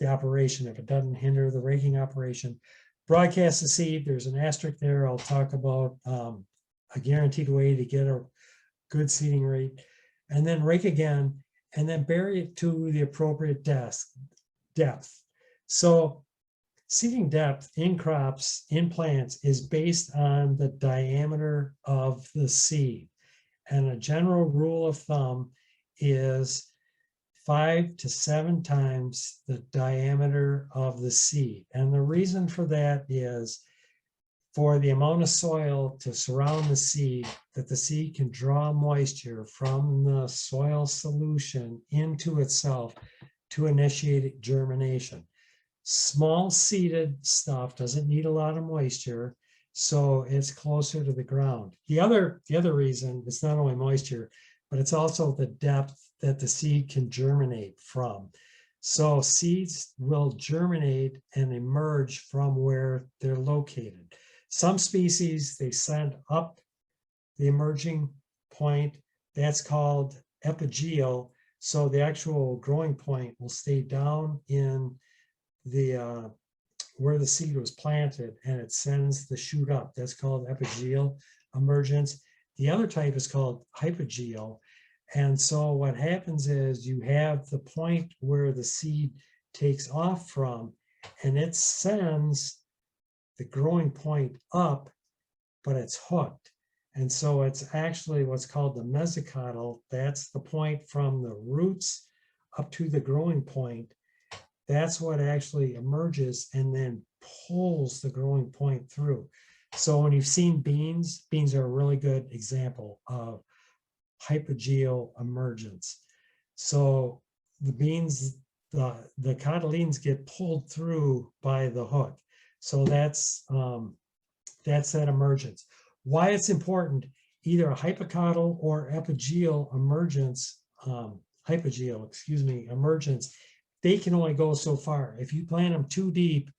operation. If it doesn't hinder the raking operation, broadcast the seed. There's an asterisk there. I'll talk about a guaranteed way to get a good seeding rate, and then rake again, and then bury it to the appropriate depth. So seeding depth in crops, in plants, is based on the diameter of the seed. And a general rule of thumb is 5 to 7 times the diameter of the seed. And the reason for that is for the amount of soil to surround the seed, that the seed can draw moisture from the soil solution into itself to initiate germination. Small seeded stuff doesn't need a lot of moisture, so it's closer to the ground. The other reason, it's not only moisture, but it's also the depth that the seed can germinate from. So seeds will germinate and emerge from where they're located. Some species, they send up the emerging point. That's called epigeel. So the actual growing point will stay down in the where the seed was planted, and it sends the shoot up. That's called epigeel emergence. The other type is called hypogeel. And so what happens is you have the point where the seed takes off from, and it sends the growing point up, but it's hooked. And so it's actually what's called the mesocotyl. That's the point from the roots up to the growing point. That's what actually emerges and then pulls the growing point through. So when you've seen beans, beans are a really good example of hypogeel emergence. So the beans, the cotyledons get pulled through by the hook. So that's that emergence. Why it's important, either a hypocotyl or epigeel emergence, emergence, they can only go so far. If you plant them too deep,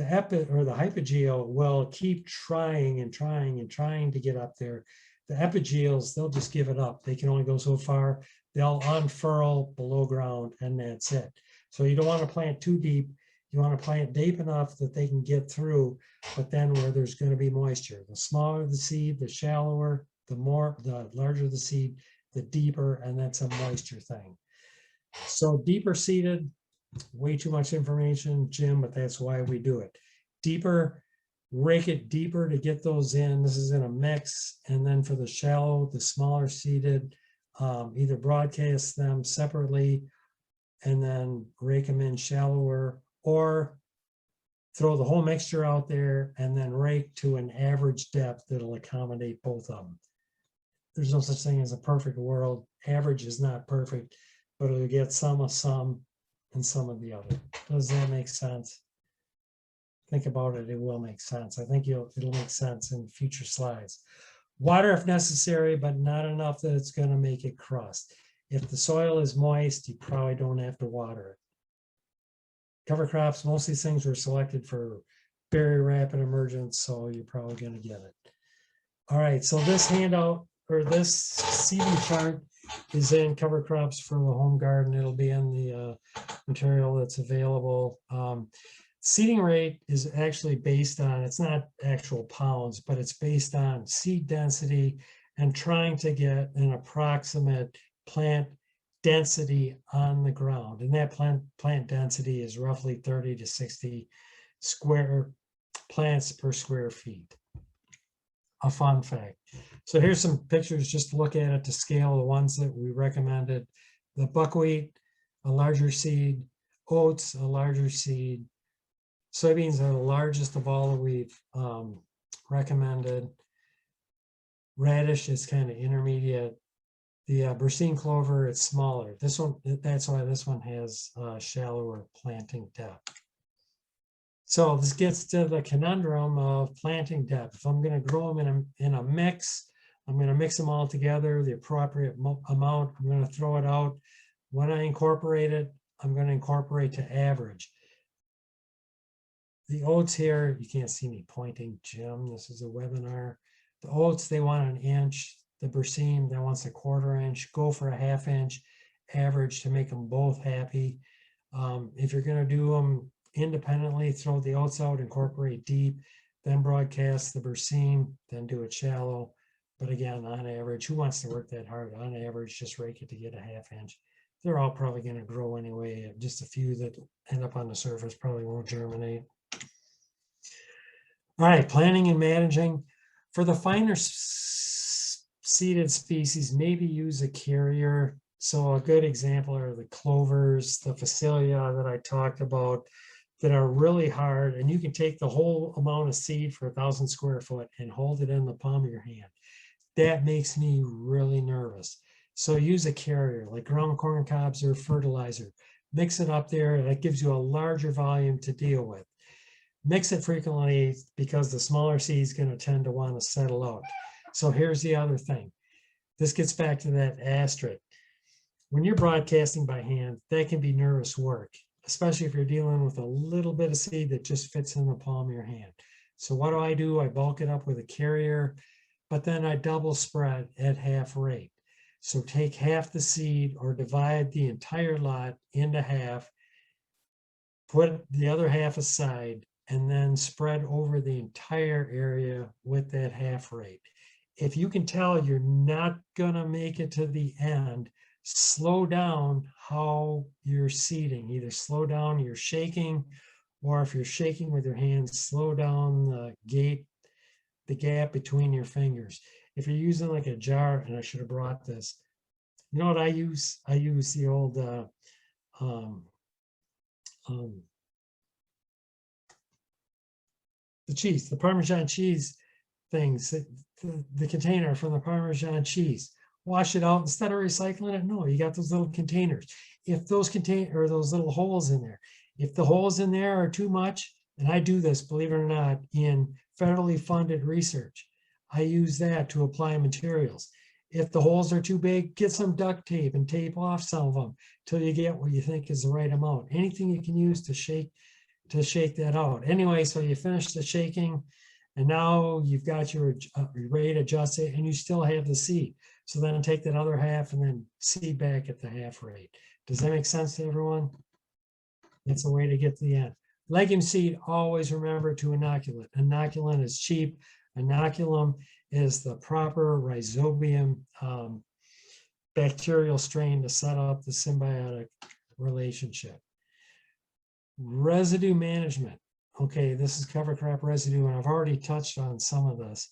the hypogeo will keep trying and trying and trying to get up there. The epigeals, they'll just give it up. They can only go so far. They'll unfurl below ground, and that's it. So you don't want to plant too deep. You want to plant deep enough that they can get through, but then where there's going to be moisture. The smaller the seed, the shallower, the larger the seed, the deeper, and that's a moisture thing. So deeper seeded, way too much information, Jim, but that's why we do it. Deeper, rake it deeper to get those in. This is in a mix. And then for the shallow, the smaller seeded, either broadcast them separately and then rake them in shallower, or throw the whole mixture out there and then rake to an average depth that'll accommodate both of them. There's no such thing as a perfect world. Average is not perfect, but it'll get some of some and some of the other. Does that make sense? Think about it, it will make sense. I think it'll make sense in future slides. Water if necessary, but not enough that it's going to make it crust. If the soil is moist, you probably don't have to water it. Cover crops, most of these things were selected for very rapid emergence, so you're probably going to get it. All right, so this handout or this seeding chart is in cover crops for the home garden. It'll be in the material that's available. Seeding rate is actually based on, it's not actual pounds, but it's based on seed density and trying to get an approximate plant density on the ground. And that plant density is roughly 30 to 60 square plants per square feet. A fun fact. So here's some pictures just to look at it to scale the ones that we recommended. The buckwheat, a larger seed, oats, a larger seed, soybeans are the largest of all that we've recommended. Radish is kind of intermediate. The Rake Clover, it's smaller. This one, that's why this one has shallower planting depth. So this gets to the conundrum of planting depth. If I'm going to grow them in a mix, I'm going to mix them all together, the appropriate amount. I'm going to throw it out. When I incorporate it, I'm going to incorporate to average. The oats here, you can't see me pointing, Jim. This is a webinar. The oats, they want 1 inch. The Berseem, that wants a 1/4 inch. Go for a 1/2 inch average to make them both happy. If you're going to do them independently, throw the oats out, incorporate deep, then broadcast the Berseem, then do it shallow. But again, on average, who wants to work that hard? On average, just rake it to get a 1/2 inch. They're all probably going to grow anyway. Just a few that end up on the surface probably won't germinate. All right, planting and managing. For the finer seeded species, maybe use a carrier. So a good example are the clovers, the Phacelia that I talked about that are really hard. And you can take the whole amount of seed for 1,000 square foot and hold it in the palm of your hand. That makes me really nervous. So use a carrier like ground corn cobs or fertilizer. Mix it up there. That gives you a larger volume to deal with. Mix it frequently because the smaller seed is going to tend to want to settle out. So here's the other thing. This gets back to that asterisk. When you're broadcasting by hand, that can be nervous work, especially if you're dealing with a little bit of seed that just fits in the palm of your hand. So what do? I bulk it up with a carrier, but then I double spread at half rate. So take half the seed or divide the entire lot into half, put the other half aside, and then spread over the entire area with that half rate. If you can tell you're not gonna make it to the end, slow down how you're seeding. Either slow down your shaking, or if you're shaking with your hands, slow down the gap between your fingers. If you're using like a jar, and I should have brought this, you know what I use? I use the old the cheese, the Parmesan cheese things, the container from the Parmesan cheese. Wash it out instead of recycling it. No, you got those little containers. If those those little holes in there, if the holes in there are too much, and I do this, believe it or not, in federally funded research, I use that to apply materials. If the holes are too big, get some duct tape and tape off some of them till you get what you think is the right amount. Anything you can use to shake to shake that out. Anyway, so you finish the shaking and now you've got your rate adjusted and you still have the seed. So then take that other half and then seed back at the half rate. Does that make sense to everyone? That's a way to get to the end. Legume seed, always remember to inoculate. Inoculant is cheap. Inoculum is the proper rhizobium bacterial strain to set up the symbiotic relationship. Residue management. Okay, this is cover crop residue, and I've already touched on some of this.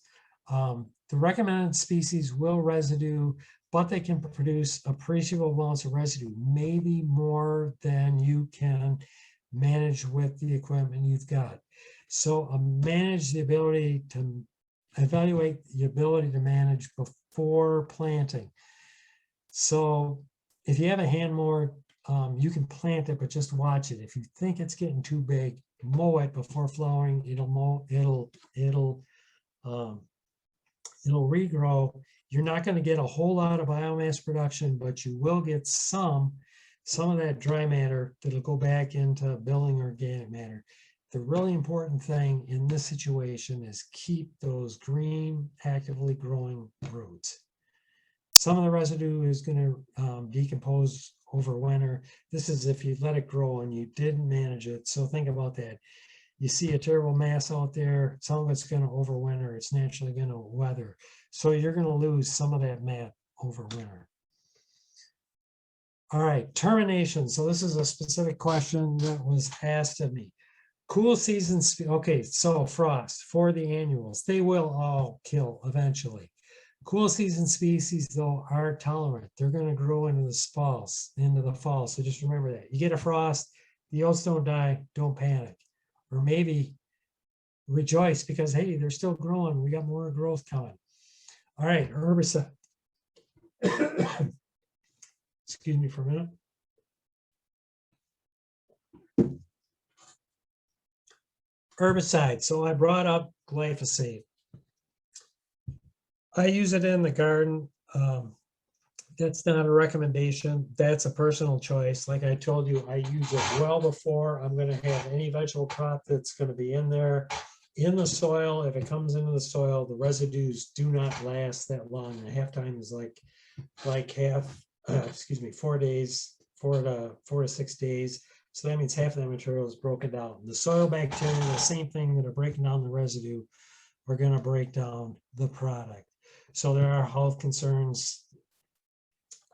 The recommended species will residue, but they can produce appreciable amounts of residue, maybe more than you can manage with the equipment you've got. So manage the ability to evaluate the ability to manage before planting. So if you have a hand mower, you can plant it, but just watch it. If you think it's getting too big, mow it before flowering. It'll regrow. You're not going to get a whole lot of biomass production, but you will get some of that dry matter that'll go back into building organic matter. The really important thing in this situation is keep those green, actively growing roots. Some of the residue is going to decompose over winter. This is if you let it grow and you didn't manage it. So think about that. You see a terrible mass out there, some of it's going to overwinter. It's naturally going to weather. So you're going to lose some of that mat over winter. All right, termination. So this is a specific question that was asked of me. Cool seasons. Okay, so frost for the annuals. They will all kill eventually. Cool season species, though, are tolerant. They're going to grow into the fall. So just remember that. You get a frost, the oats don't die, don't panic. Or maybe rejoice because, hey, they're still growing. We got more growth coming. All right, herbicide. Excuse me for a minute. Herbicide. So I brought up glyphosate. I use it in the garden. That's not a recommendation. That's a personal choice. Like I told you, I use it well before I'm going to have any vegetable crop that's going to be in there. In the soil, if it comes into the soil, the residues do not last that long. And half time is like 4 days, 4 to 6 days. So that means half of that material is broken down. The soil bacteria, the same thing that are breaking down the residue, are going to break down the product. So there are health concerns.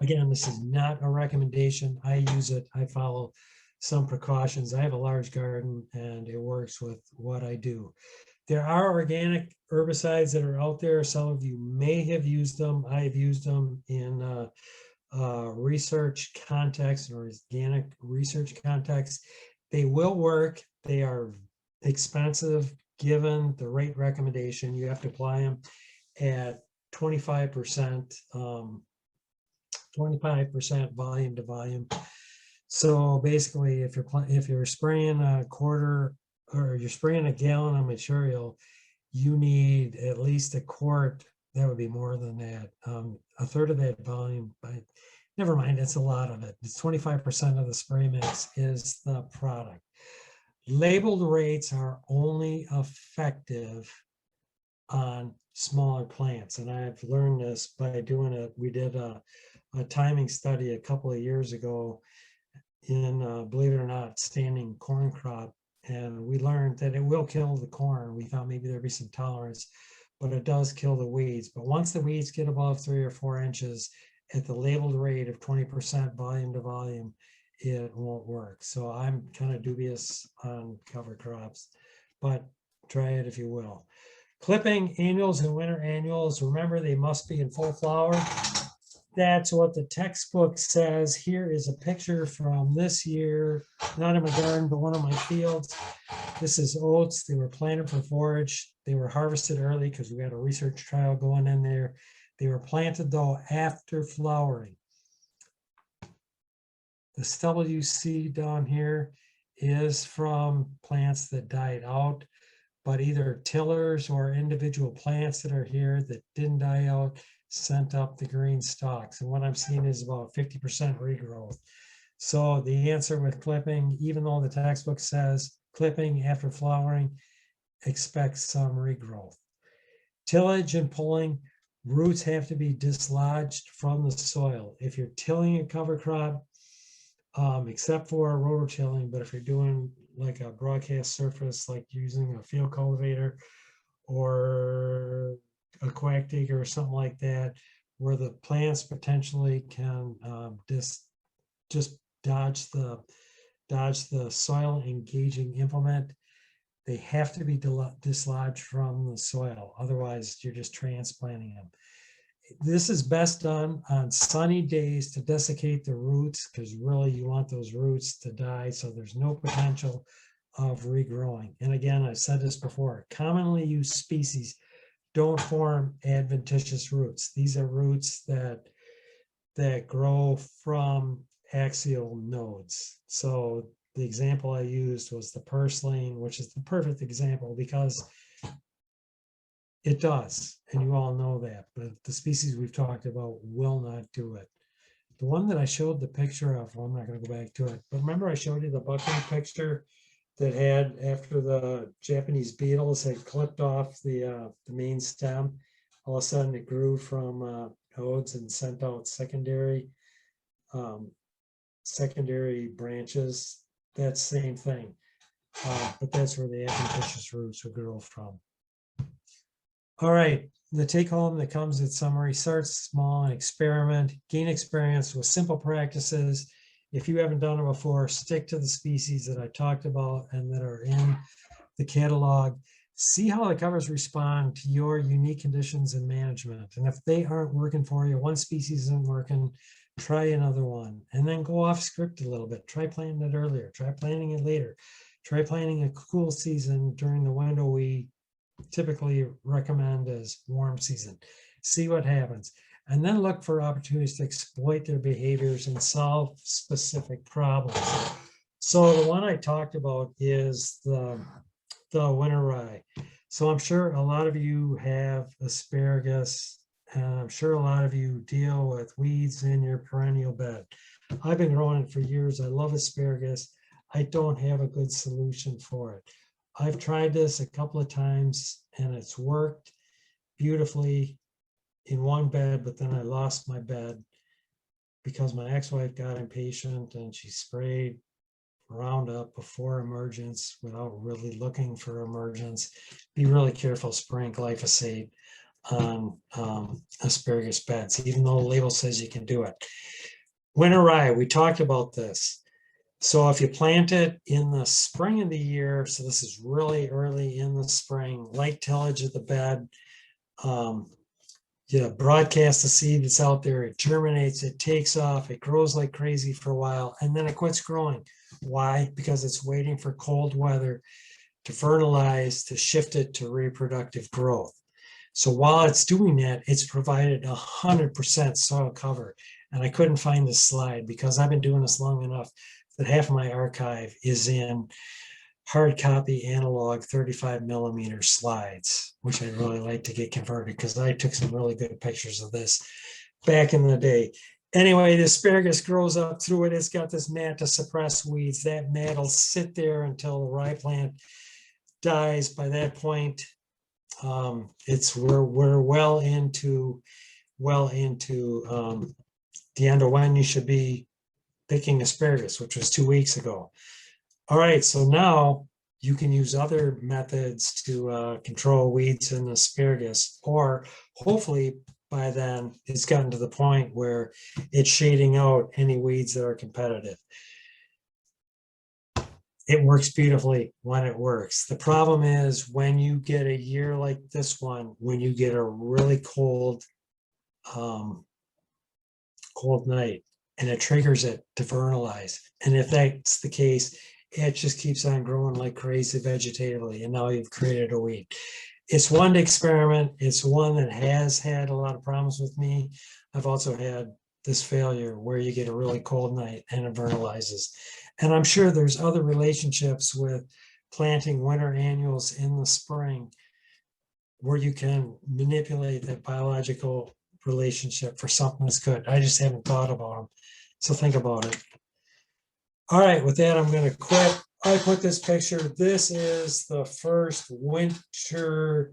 Again, this is not a recommendation. I use it. I follow some precautions. I have a large garden and it works with what I do. There are organic herbicides that are out there. Some of you may have used them. I have used them in research context or organic research context. They will work. They are expensive given the rate recommendation. You have to apply them at 25%, 25% volume to volume. So basically, if you're spraying a quarter or you're spraying a gallon of material, you need at least a quart. That would be more than that. A third of that volume. But never mind, it's a lot of it. It's 25% of the spray mix is the product. Labeled rates are only effective on smaller plants, and I've learned this by doing it. We did a timing study a couple of years ago in, believe it or not, standing corn crop, and we learned that it will kill the corn. We thought maybe there'd be some tolerance, but it does kill the weeds. But once the weeds get above 3 or 4 inches at the labeled rate of 20% volume to volume, it won't work. So I'm kind of dubious on cover crops, but try it if you will. Clipping annuals and winter annuals, remember they must be in full flower. That's what the textbook says. Here is a picture from this year, not in my garden, but one of my fields. This is oats. They were planted for forage. They were harvested early because we had a research trial going in there. They were planted though after flowering. The stubble you see down here is from plants that died out, but either tillers or individual plants that are here that didn't die out sent up the green stalks. And what I'm seeing is about 50% regrowth. So the answer with clipping, even though the textbook says clipping after flowering, expect some regrowth. Tillage and pulling, roots have to be dislodged from the soil. If you're tilling a cover crop, except for rototilling, but if you're doing like a broadcast surface, like using a field cultivator or a quack digger or something like that, where the plants potentially can just dodge the soil engaging implement, they have to be dislodged from the soil. Otherwise, you're just transplanting them. This is best done on sunny days to desiccate the roots, because really you want those roots to die so there's no potential of regrowing. And again, I've said this before, commonly used species don't form adventitious roots. These are roots that grow from axial nodes. So the example I used was the purslane, which is the perfect example because it does, and you all know that, but the species we've talked about will not do it. The one that I showed the picture of, well, I'm not going to go back to it, but remember I showed you the buckwheat picture that had, after the Japanese beetles had clipped off the main stem, all of a sudden it grew from Oats and sent out secondary branches. That same thing, but that's where the adventitious roots will grow from. All right, the take home that comes with summary: start small and experiment, gain experience with simple practices. If you haven't done it before, stick to the species that I talked about and that are in the catalog. See how the covers respond to your unique conditions and management. And if they aren't working for you, one species isn't working, try another one, and then go off script a little bit. Try planting it earlier, try planting it later, try planting a cool season during the window we typically recommend as warm season. See what happens, and then look for opportunities to exploit their behaviors and solve specific problems. So the one I talked about is the winter rye. So I'm sure a lot of you have asparagus, and I'm sure a lot of you deal with weeds in your perennial bed. I've been growing it for years. I love asparagus. I don't have a good solution for it. I've tried this a couple of times and it's worked beautifully in one bed, but then I lost my bed because my ex-wife got impatient and she sprayed Roundup before emergence without really looking for emergence. Be really careful spraying glyphosate on asparagus beds, even though the label says you can do it. Winter rye, we talked about this. So if you plant it in the spring of the year, so this is really early in the spring, light tillage of the bed, you broadcast the seed that's out there, it germinates, it takes off, it grows like crazy for a while, and then it quits growing. Why? Because it's waiting for cold weather to fertilize, to shift it to reproductive growth. So while it's doing that, it's provided 100% soil cover. And I couldn't find this slide because I've been doing this long enough that half of my archive is in hard copy analog 35 millimeter slides, which I'd really like to get converted because I took some really good pictures of this back in the day. Anyway, the asparagus grows up through it. It's got this mat to suppress weeds. That mat will sit there until the rye plant dies. By that point, we're well into the end of when you should be picking asparagus, which was 2 weeks ago. All right, so now you can use other methods to control weeds in asparagus, or hopefully by then it's gotten to the point where it's shading out any weeds that are competitive. It works beautifully when it works. The problem is when you get a year like this one, when you get a really cold night, and it triggers it to vernalize. And if that's the case, it just keeps on growing like crazy vegetatively, and now you've created a weed. It's one to experiment. It's one that has had a lot of problems with me. I've also had this failure where you get a really cold night and it vernalizes. And I'm sure there's other relationships with planting winter annuals in the spring where you can manipulate that biological relationship for something that's good. I just haven't thought about them. So think about it. All right, with that, I'm going to quit. I put this picture, this is the first winter,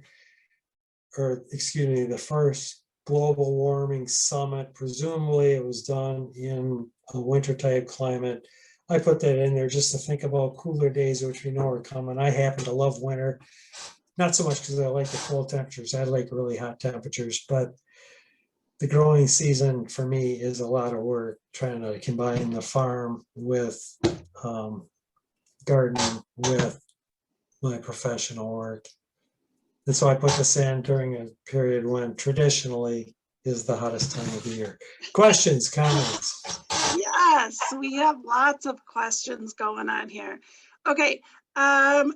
or excuse me, the first global warming summit. Presumably it was done in a winter type climate. I put that in there just to think about cooler days, which we know are coming. I happen to love winter, not so much because I like the cold temperatures. I like really hot temperatures, but the growing season for me is a lot of work trying to combine the farm with gardening with my professional work. And so I put this in during a period when traditionally is the hottest time of the year. Questions, comments? Yes, we have lots of questions going on here. Okay,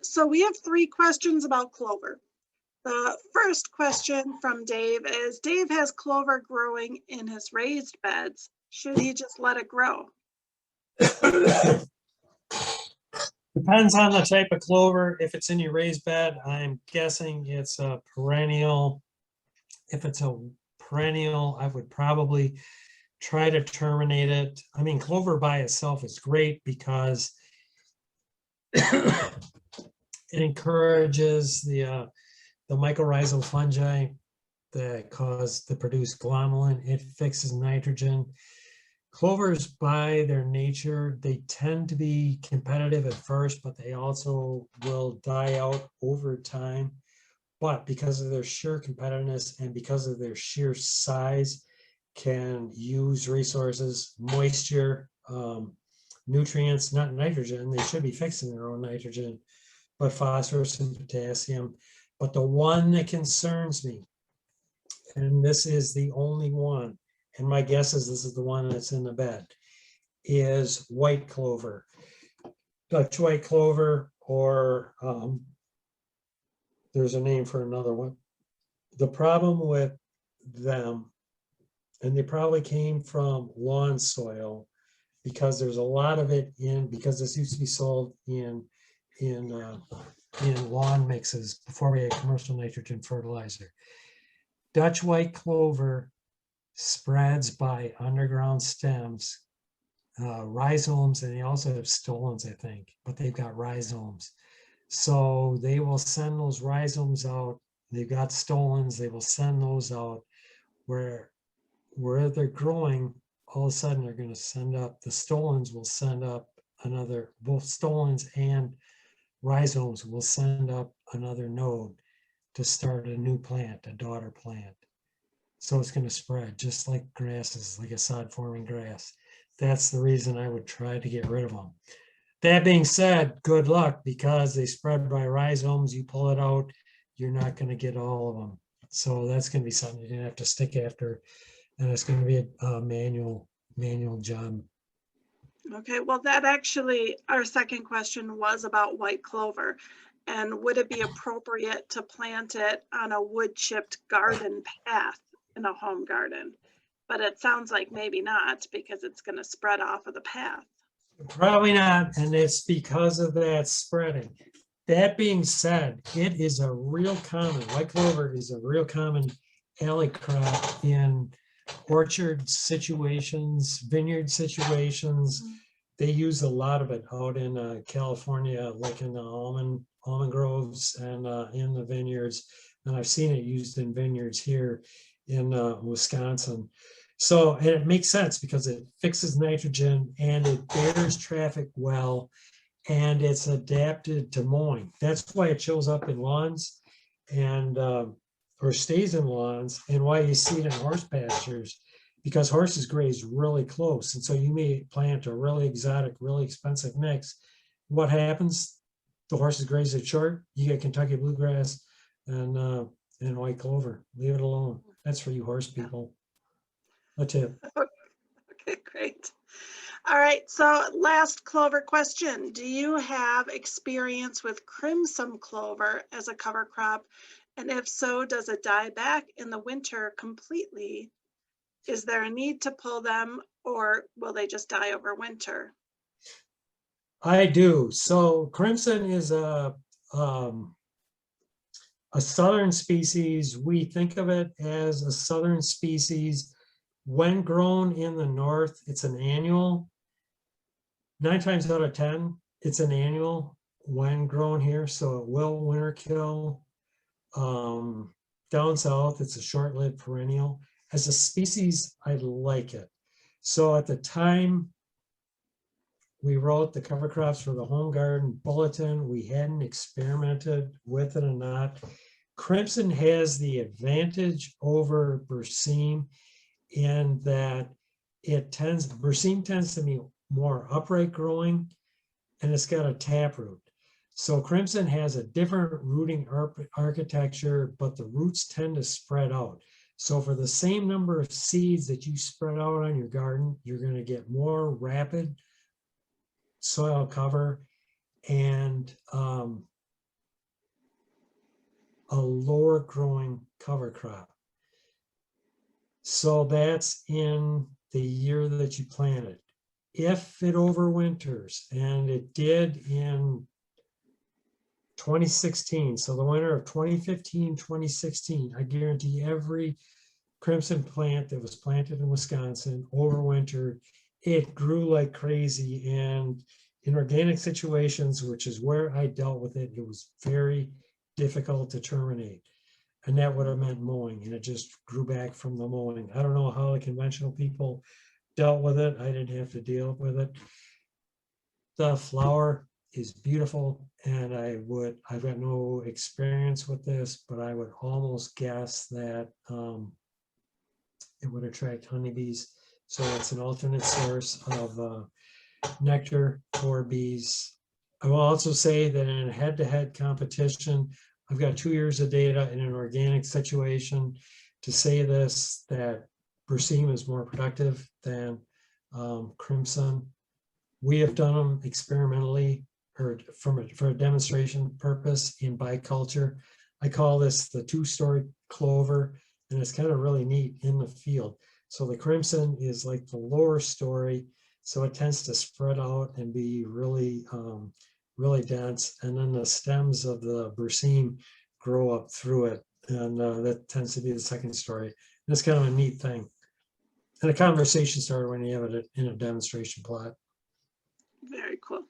so we have 3 questions about clover. The first question from Dave is, Dave has clover growing in his raised beds. Should he just let it grow? Depends on the type of clover. If it's in your raised bed, I'm guessing it's a perennial. If it's a perennial, I would probably try to terminate it. I mean, clover by itself is great because it encourages the mycorrhizal fungi that produce glomalin. It fixes nitrogen. Clovers by their nature, they tend to be competitive at first, but they also will die out over time. But because of their sheer competitiveness and because of their sheer size, can use resources, moisture, nutrients, not nitrogen. They should be fixing their own nitrogen, but phosphorus and potassium. But the one that concerns me, and this is the only one, and my guess is this is the one that's in the bed, is white clover. Dutch white clover, or there's a name for another one. The problem with them, and they probably came from lawn soil, because there's a lot of it in, because this used to be sold in lawn mixes before we had commercial nitrogen fertilizer. Dutch white clover spreads by underground stems, rhizomes, and they also have stolons, I think, but they've got rhizomes. So they will send those rhizomes out. They've got stolons. They will send those out where they're growing. All of a sudden, they're going to send up, the stolons will send up another, both stolons and rhizomes will send up another node to start a new plant, a daughter plant. So it's going to spread just like grasses, like a sod forming grass. That's the reason I would try to get rid of them. That being said, good luck, because they spread by rhizomes. You pull it out, you're not going to get all of them. So that's going to be something you're going to have to stick after, and it's going to be a manual job. Okay, well, that actually, our second question was about white clover. And would it be appropriate to plant it on a wood chipped garden path in a home garden? But it sounds like maybe not, because it's going to spread off of the path. Probably not, and it's because of that spreading. That being said, it is a real common, white clover is a real common alley crop in orchard situations, vineyard situations. They use a lot of it out in California, like in the almond groves and in the vineyards. And I've seen it used in vineyards here in Wisconsin. So, and it makes sense because it fixes nitrogen and it bears traffic well, and it's adapted to mowing. That's why it shows up in lawns and or stays in lawns, and why you see it in horse pastures, because horses graze really close. And so you may plant a really exotic, really expensive mix. What happens? The horses graze it short. You get Kentucky bluegrass and white clover. Leave it alone. That's for you horse people. A tip. Okay, great. All right, so last clover question. Do you have experience with crimson clover as a cover crop? And if so, does it die back in the winter completely? Is there a need to pull them, or will they just die over winter? I do. So crimson is a southern species. We think of it as a southern species. When grown in the north, it's an annual. 9 times out of 10, It's an annual when grown here, so it will winter kill. Down south, it's a short-lived perennial. As a species, I like it. So at the time we wrote the cover crops for the home garden bulletin, we hadn't experimented with it or not. Crimson has the advantage over Berseem in that Berseem tends to be more upright growing, and it's got a taproot. So Crimson has a different rooting architecture, but the roots tend to spread out. So for the same number of seeds that you spread out on your garden, you're going to get more rapid soil cover and a lower growing cover crop. So that's in the year that you planted. If it overwinters, and it did in 2016, so the winter of 2015, 2016, I guarantee every crimson plant that was planted in Wisconsin overwintered. It grew like crazy, and in organic situations, which is where I dealt with it, it was very difficult to terminate. And that would have meant mowing, and it just grew back from the mowing. I don't know how the conventional people dealt with it. I didn't have to deal with it. The flower is beautiful, and I've got no experience with this, but I would almost guess that it would attract honeybees. So it's an alternate source of nectar for bees. I will also say that in a head-to-head competition, I've got 2 years of data in an organic situation to say this, that Berseem is more productive than Crimson. We have done them experimentally or for a demonstration purpose in biculture. I call this the two-story clover, and it's kind of really neat in the field. So the Crimson is like the lower story, so it tends to spread out and be really, really dense. And then the stems of the Berseem grow up through it, and that tends to be the second story. And it's kind of a neat thing. And a conversation started when you have it in a demonstration plot. Very cool.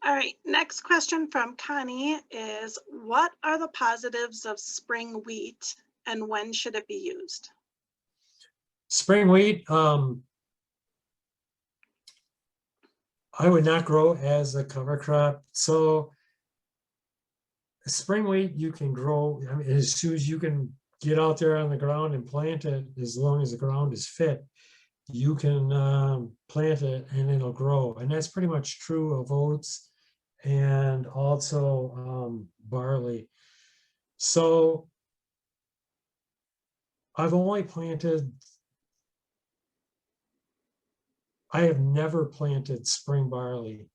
All right, next question from Connie is, what are the positives of spring wheat and when should it be used? Spring wheat, I would not grow as a cover crop. So spring wheat you can grow, I mean, as soon as you can get out there on the ground and plant it, as long as the ground is fit, you can plant it and it'll grow. And that's pretty much true of oats and also barley. So I've only planted, I have never planted spring barley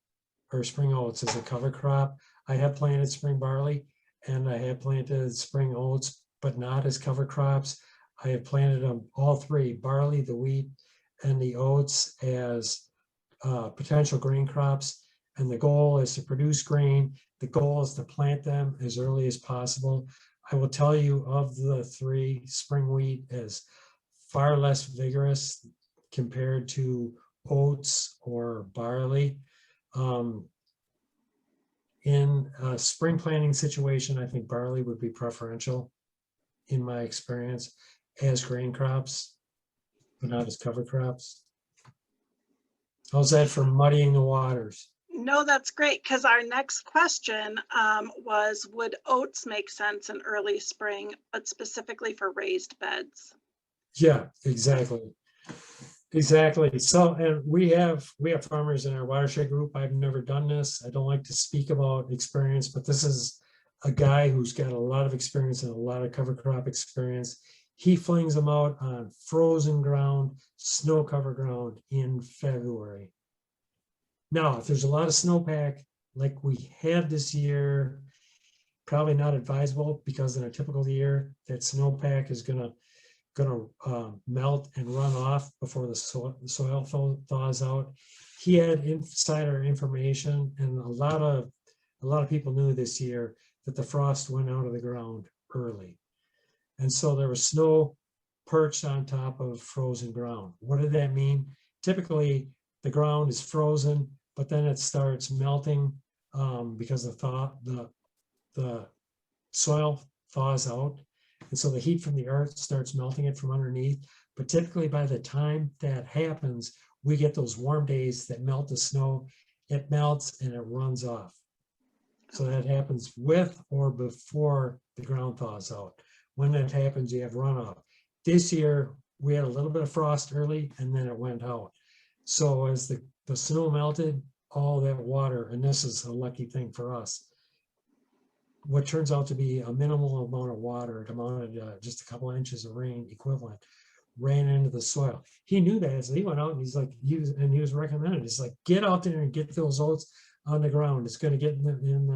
or spring oats as a cover crop. I have planted spring barley and I have planted spring oats, but not as cover crops. I have planted them all three, barley, the wheat, and the oats as potential grain crops. And the goal is to produce grain. The goal is to plant them as early as possible. I will tell you, of the three, spring wheat is far less vigorous compared to oats or barley. In a spring planting situation, I think barley would be preferential in my experience as grain crops, but not as cover crops. How's that for muddying the waters? No, that's great, because our next question was, would oats make sense in early spring, but specifically for raised beds? Yeah, exactly. Exactly. So, and we have farmers in our watershed group. I've never done this. I don't like to speak about experience, but this is a guy who's got a lot of experience and a lot of cover crop experience. He flings them out on frozen ground, snow cover ground in February. Now, if there's a lot of snowpack like we had this year, probably not advisable, because in a typical year, that snowpack is gonna melt and run off before the soil thaws out. He had insider information, and a lot of people knew this year that the frost went out of the ground early, and so there was snow perched on top of frozen ground. What did that mean? Typically, the ground is frozen, but then it starts melting because the soil thaws out. And so the heat from the earth starts melting it from underneath. But typically by the time that happens, we get those warm days that melt the snow. It melts and it runs off. So that happens with or before the ground thaws out. When that happens, you have runoff. This year, we had a little bit of frost early and then it went out. So as the snow melted, all that water, and this is a lucky thing for us, what turns out to be a minimal amount of water, it amounted just a couple of inches of rain equivalent, ran into the soil. He knew that, so he went out and he's like, he was recommended. It's like, get out there and get those oats on the ground. It's going to get in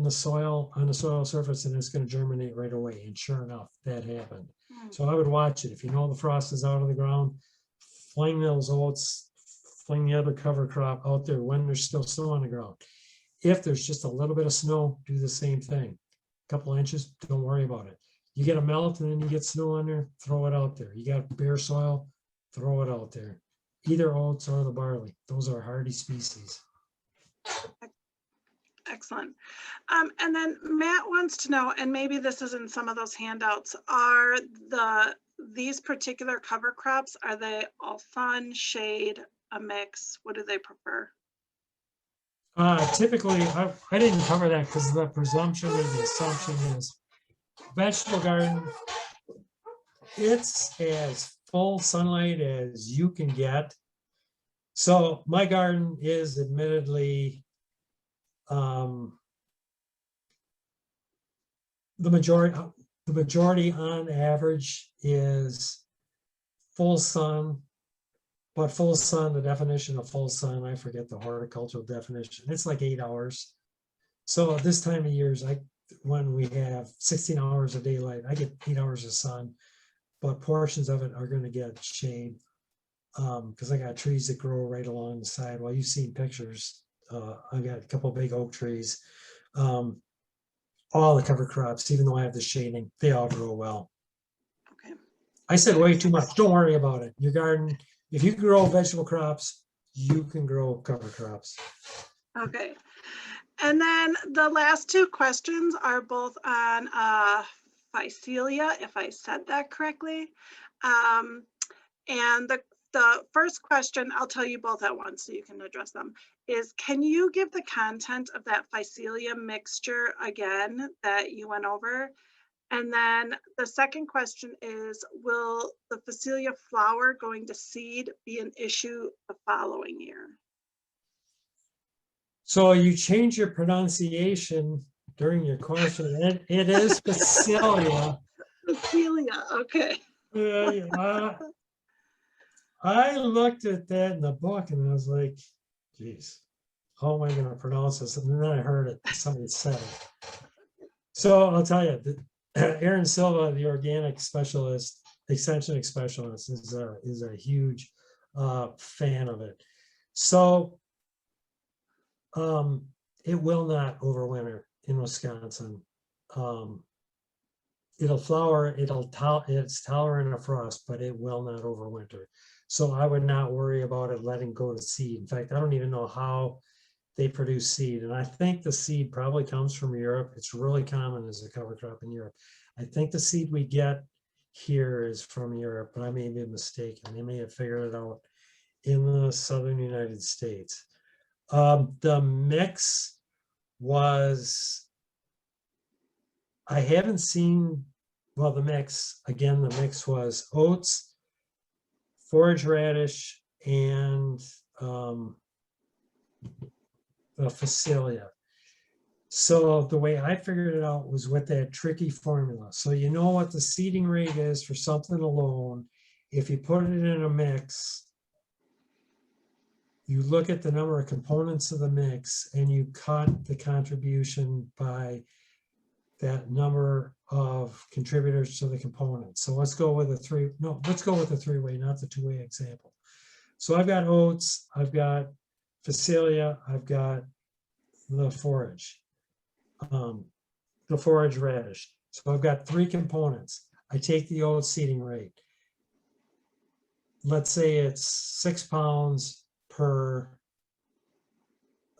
the soil, on the soil surface, and it's going to germinate right away. And sure enough, that happened. So I would watch it. If you know the frost is out of the ground, fling those oats, fling the other cover crop out there when there's still snow on the ground. If there's just a little bit of snow, do the same thing. A couple of inches, don't worry about it. You get a melt and then you get snow on there, throw it out there. You got bare soil, throw it out there. Either oats or the barley. Those are hardy species. Excellent. And then Matt wants to know, and maybe this is in some of those handouts, are these particular cover crops, are they all sun, shade, a mix? What do they prefer? Typically, I didn't cover that because the presumption or the assumption is vegetable garden, it's as full sunlight as you can get. So my garden is admittedly the majority on average is full sun, but full sun, the definition of full sun, I forget the horticultural definition. It's like 8 hours. So this time of year is when we have 16 hours of daylight, I get 8 hours of sun, but portions of it are going to get shade because I got trees that grow right along the side. Well, you've seen pictures. I got a couple of big oak trees. All the cover crops, even though I have the shading, they all grow well. Okay. I said way too much. Don't worry about it. Your garden, if you grow vegetable crops, you can grow cover crops. Okay. And then the last two questions are both on Phycelia, if I said that correctly. And the first question, I'll tell you both at once so you can address them, is can you give the content of that Phycelia mixture again that you went over? And then the second question is, will the Phycelia flower going to seed be an issue the following year? So you change your pronunciation during your question. It is Phycelia. Phycelia, okay. I looked at that in the book and I was like, geez, how am I going to pronounce this? And then I heard it, somebody said it. So I'll tell you, Aaron Silva, the organic specialist, extension specialist, is a huge fan of it. So it will not overwinter in Wisconsin. It'll flower, it's tolerant of frost, but it will not overwinter. So I would not worry about it letting go to seed. In fact, I don't even know how they produce seed. And I think the seed probably comes from Europe. It's really common as a cover crop in Europe. I think the seed we get here is from Europe, but I may be mistaken. They may have figured it out in the southern United States. The mix was, I haven't seen, well, the mix was oats, forage radish, and the Phycelia. So the way I figured it out was with that tricky formula. So you know what the seeding rate is for something alone. If you put it in a mix, you look at the number of components of the mix and you cut the contribution by that number of contributors to the components. So let's go with a three-way, not the two-way example. So I've got oats, I've got Phycelia, I've got the forage radish. So I've got three components. I take the oat seeding rate. Let's say it's 6 pounds per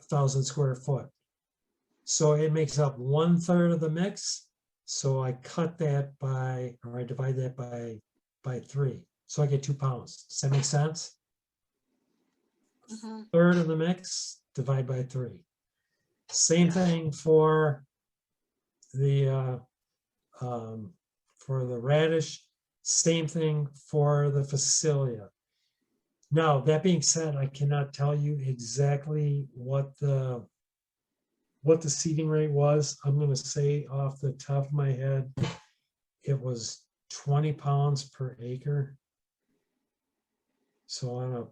1,000 square foot. So it makes up 1/3 of the mix. So I cut that by, or I divide that by 3. So I get 2 pounds. Does that make sense? Mhm. Third of the mix, divide by 3. Same thing for the radish. Same thing for the Facilia. Now, that being said, I cannot tell you exactly what the seeding rate was. I'm going to say off the top of my head, it was 20 pounds per acre. So on a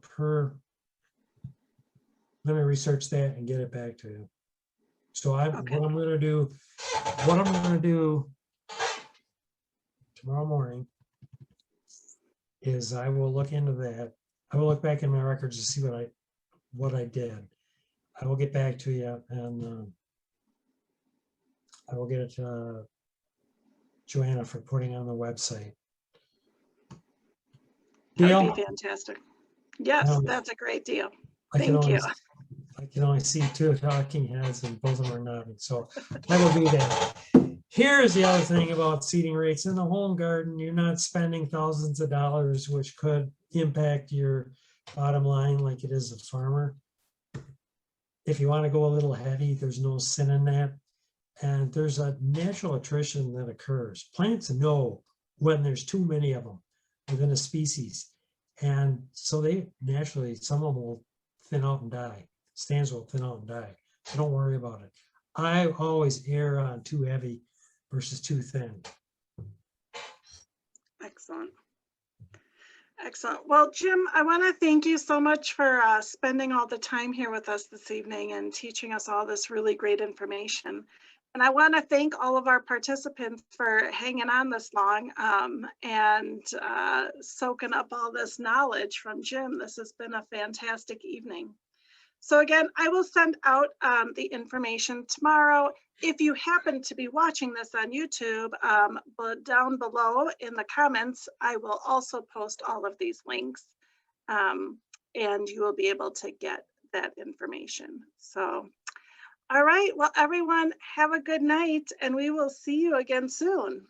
let me research that and get it back to you. So Okay. what I'm going to do tomorrow morning is I will look into that. I will look back in my records to see what I did. I will get back to you, and I will get it to Joanna for putting on the website. That Deal? would be fantastic. Yes, that's a great deal. Thank you. I can only see 2 talking heads and both of them are nodding. So I will do that. Here's the other thing about seeding rates. In the home garden, you're not spending thousands of dollars, which could impact your bottom line like it is a farmer. If you want to go a little heavy, there's no sin in that. And there's a natural attrition that occurs. Plants know when there's too many of them within a species. And so they naturally, some of them will thin out and die. Stands will thin out and die. So don't worry about it. I always err on too heavy versus too thin. Excellent. Excellent. Well, Jim, I want to thank you so much for spending all the time here with us this evening and teaching us all this really great information. And I want to thank all of our participants for hanging on this long and soaking up all this knowledge from Jim. This has been a fantastic evening. So again, I will send out the information tomorrow. If you happen to be watching this on YouTube, but down below in the comments, I will also post all of these links and you will be able to get that information. So, all right, well, everyone have a good night and we will see you again soon.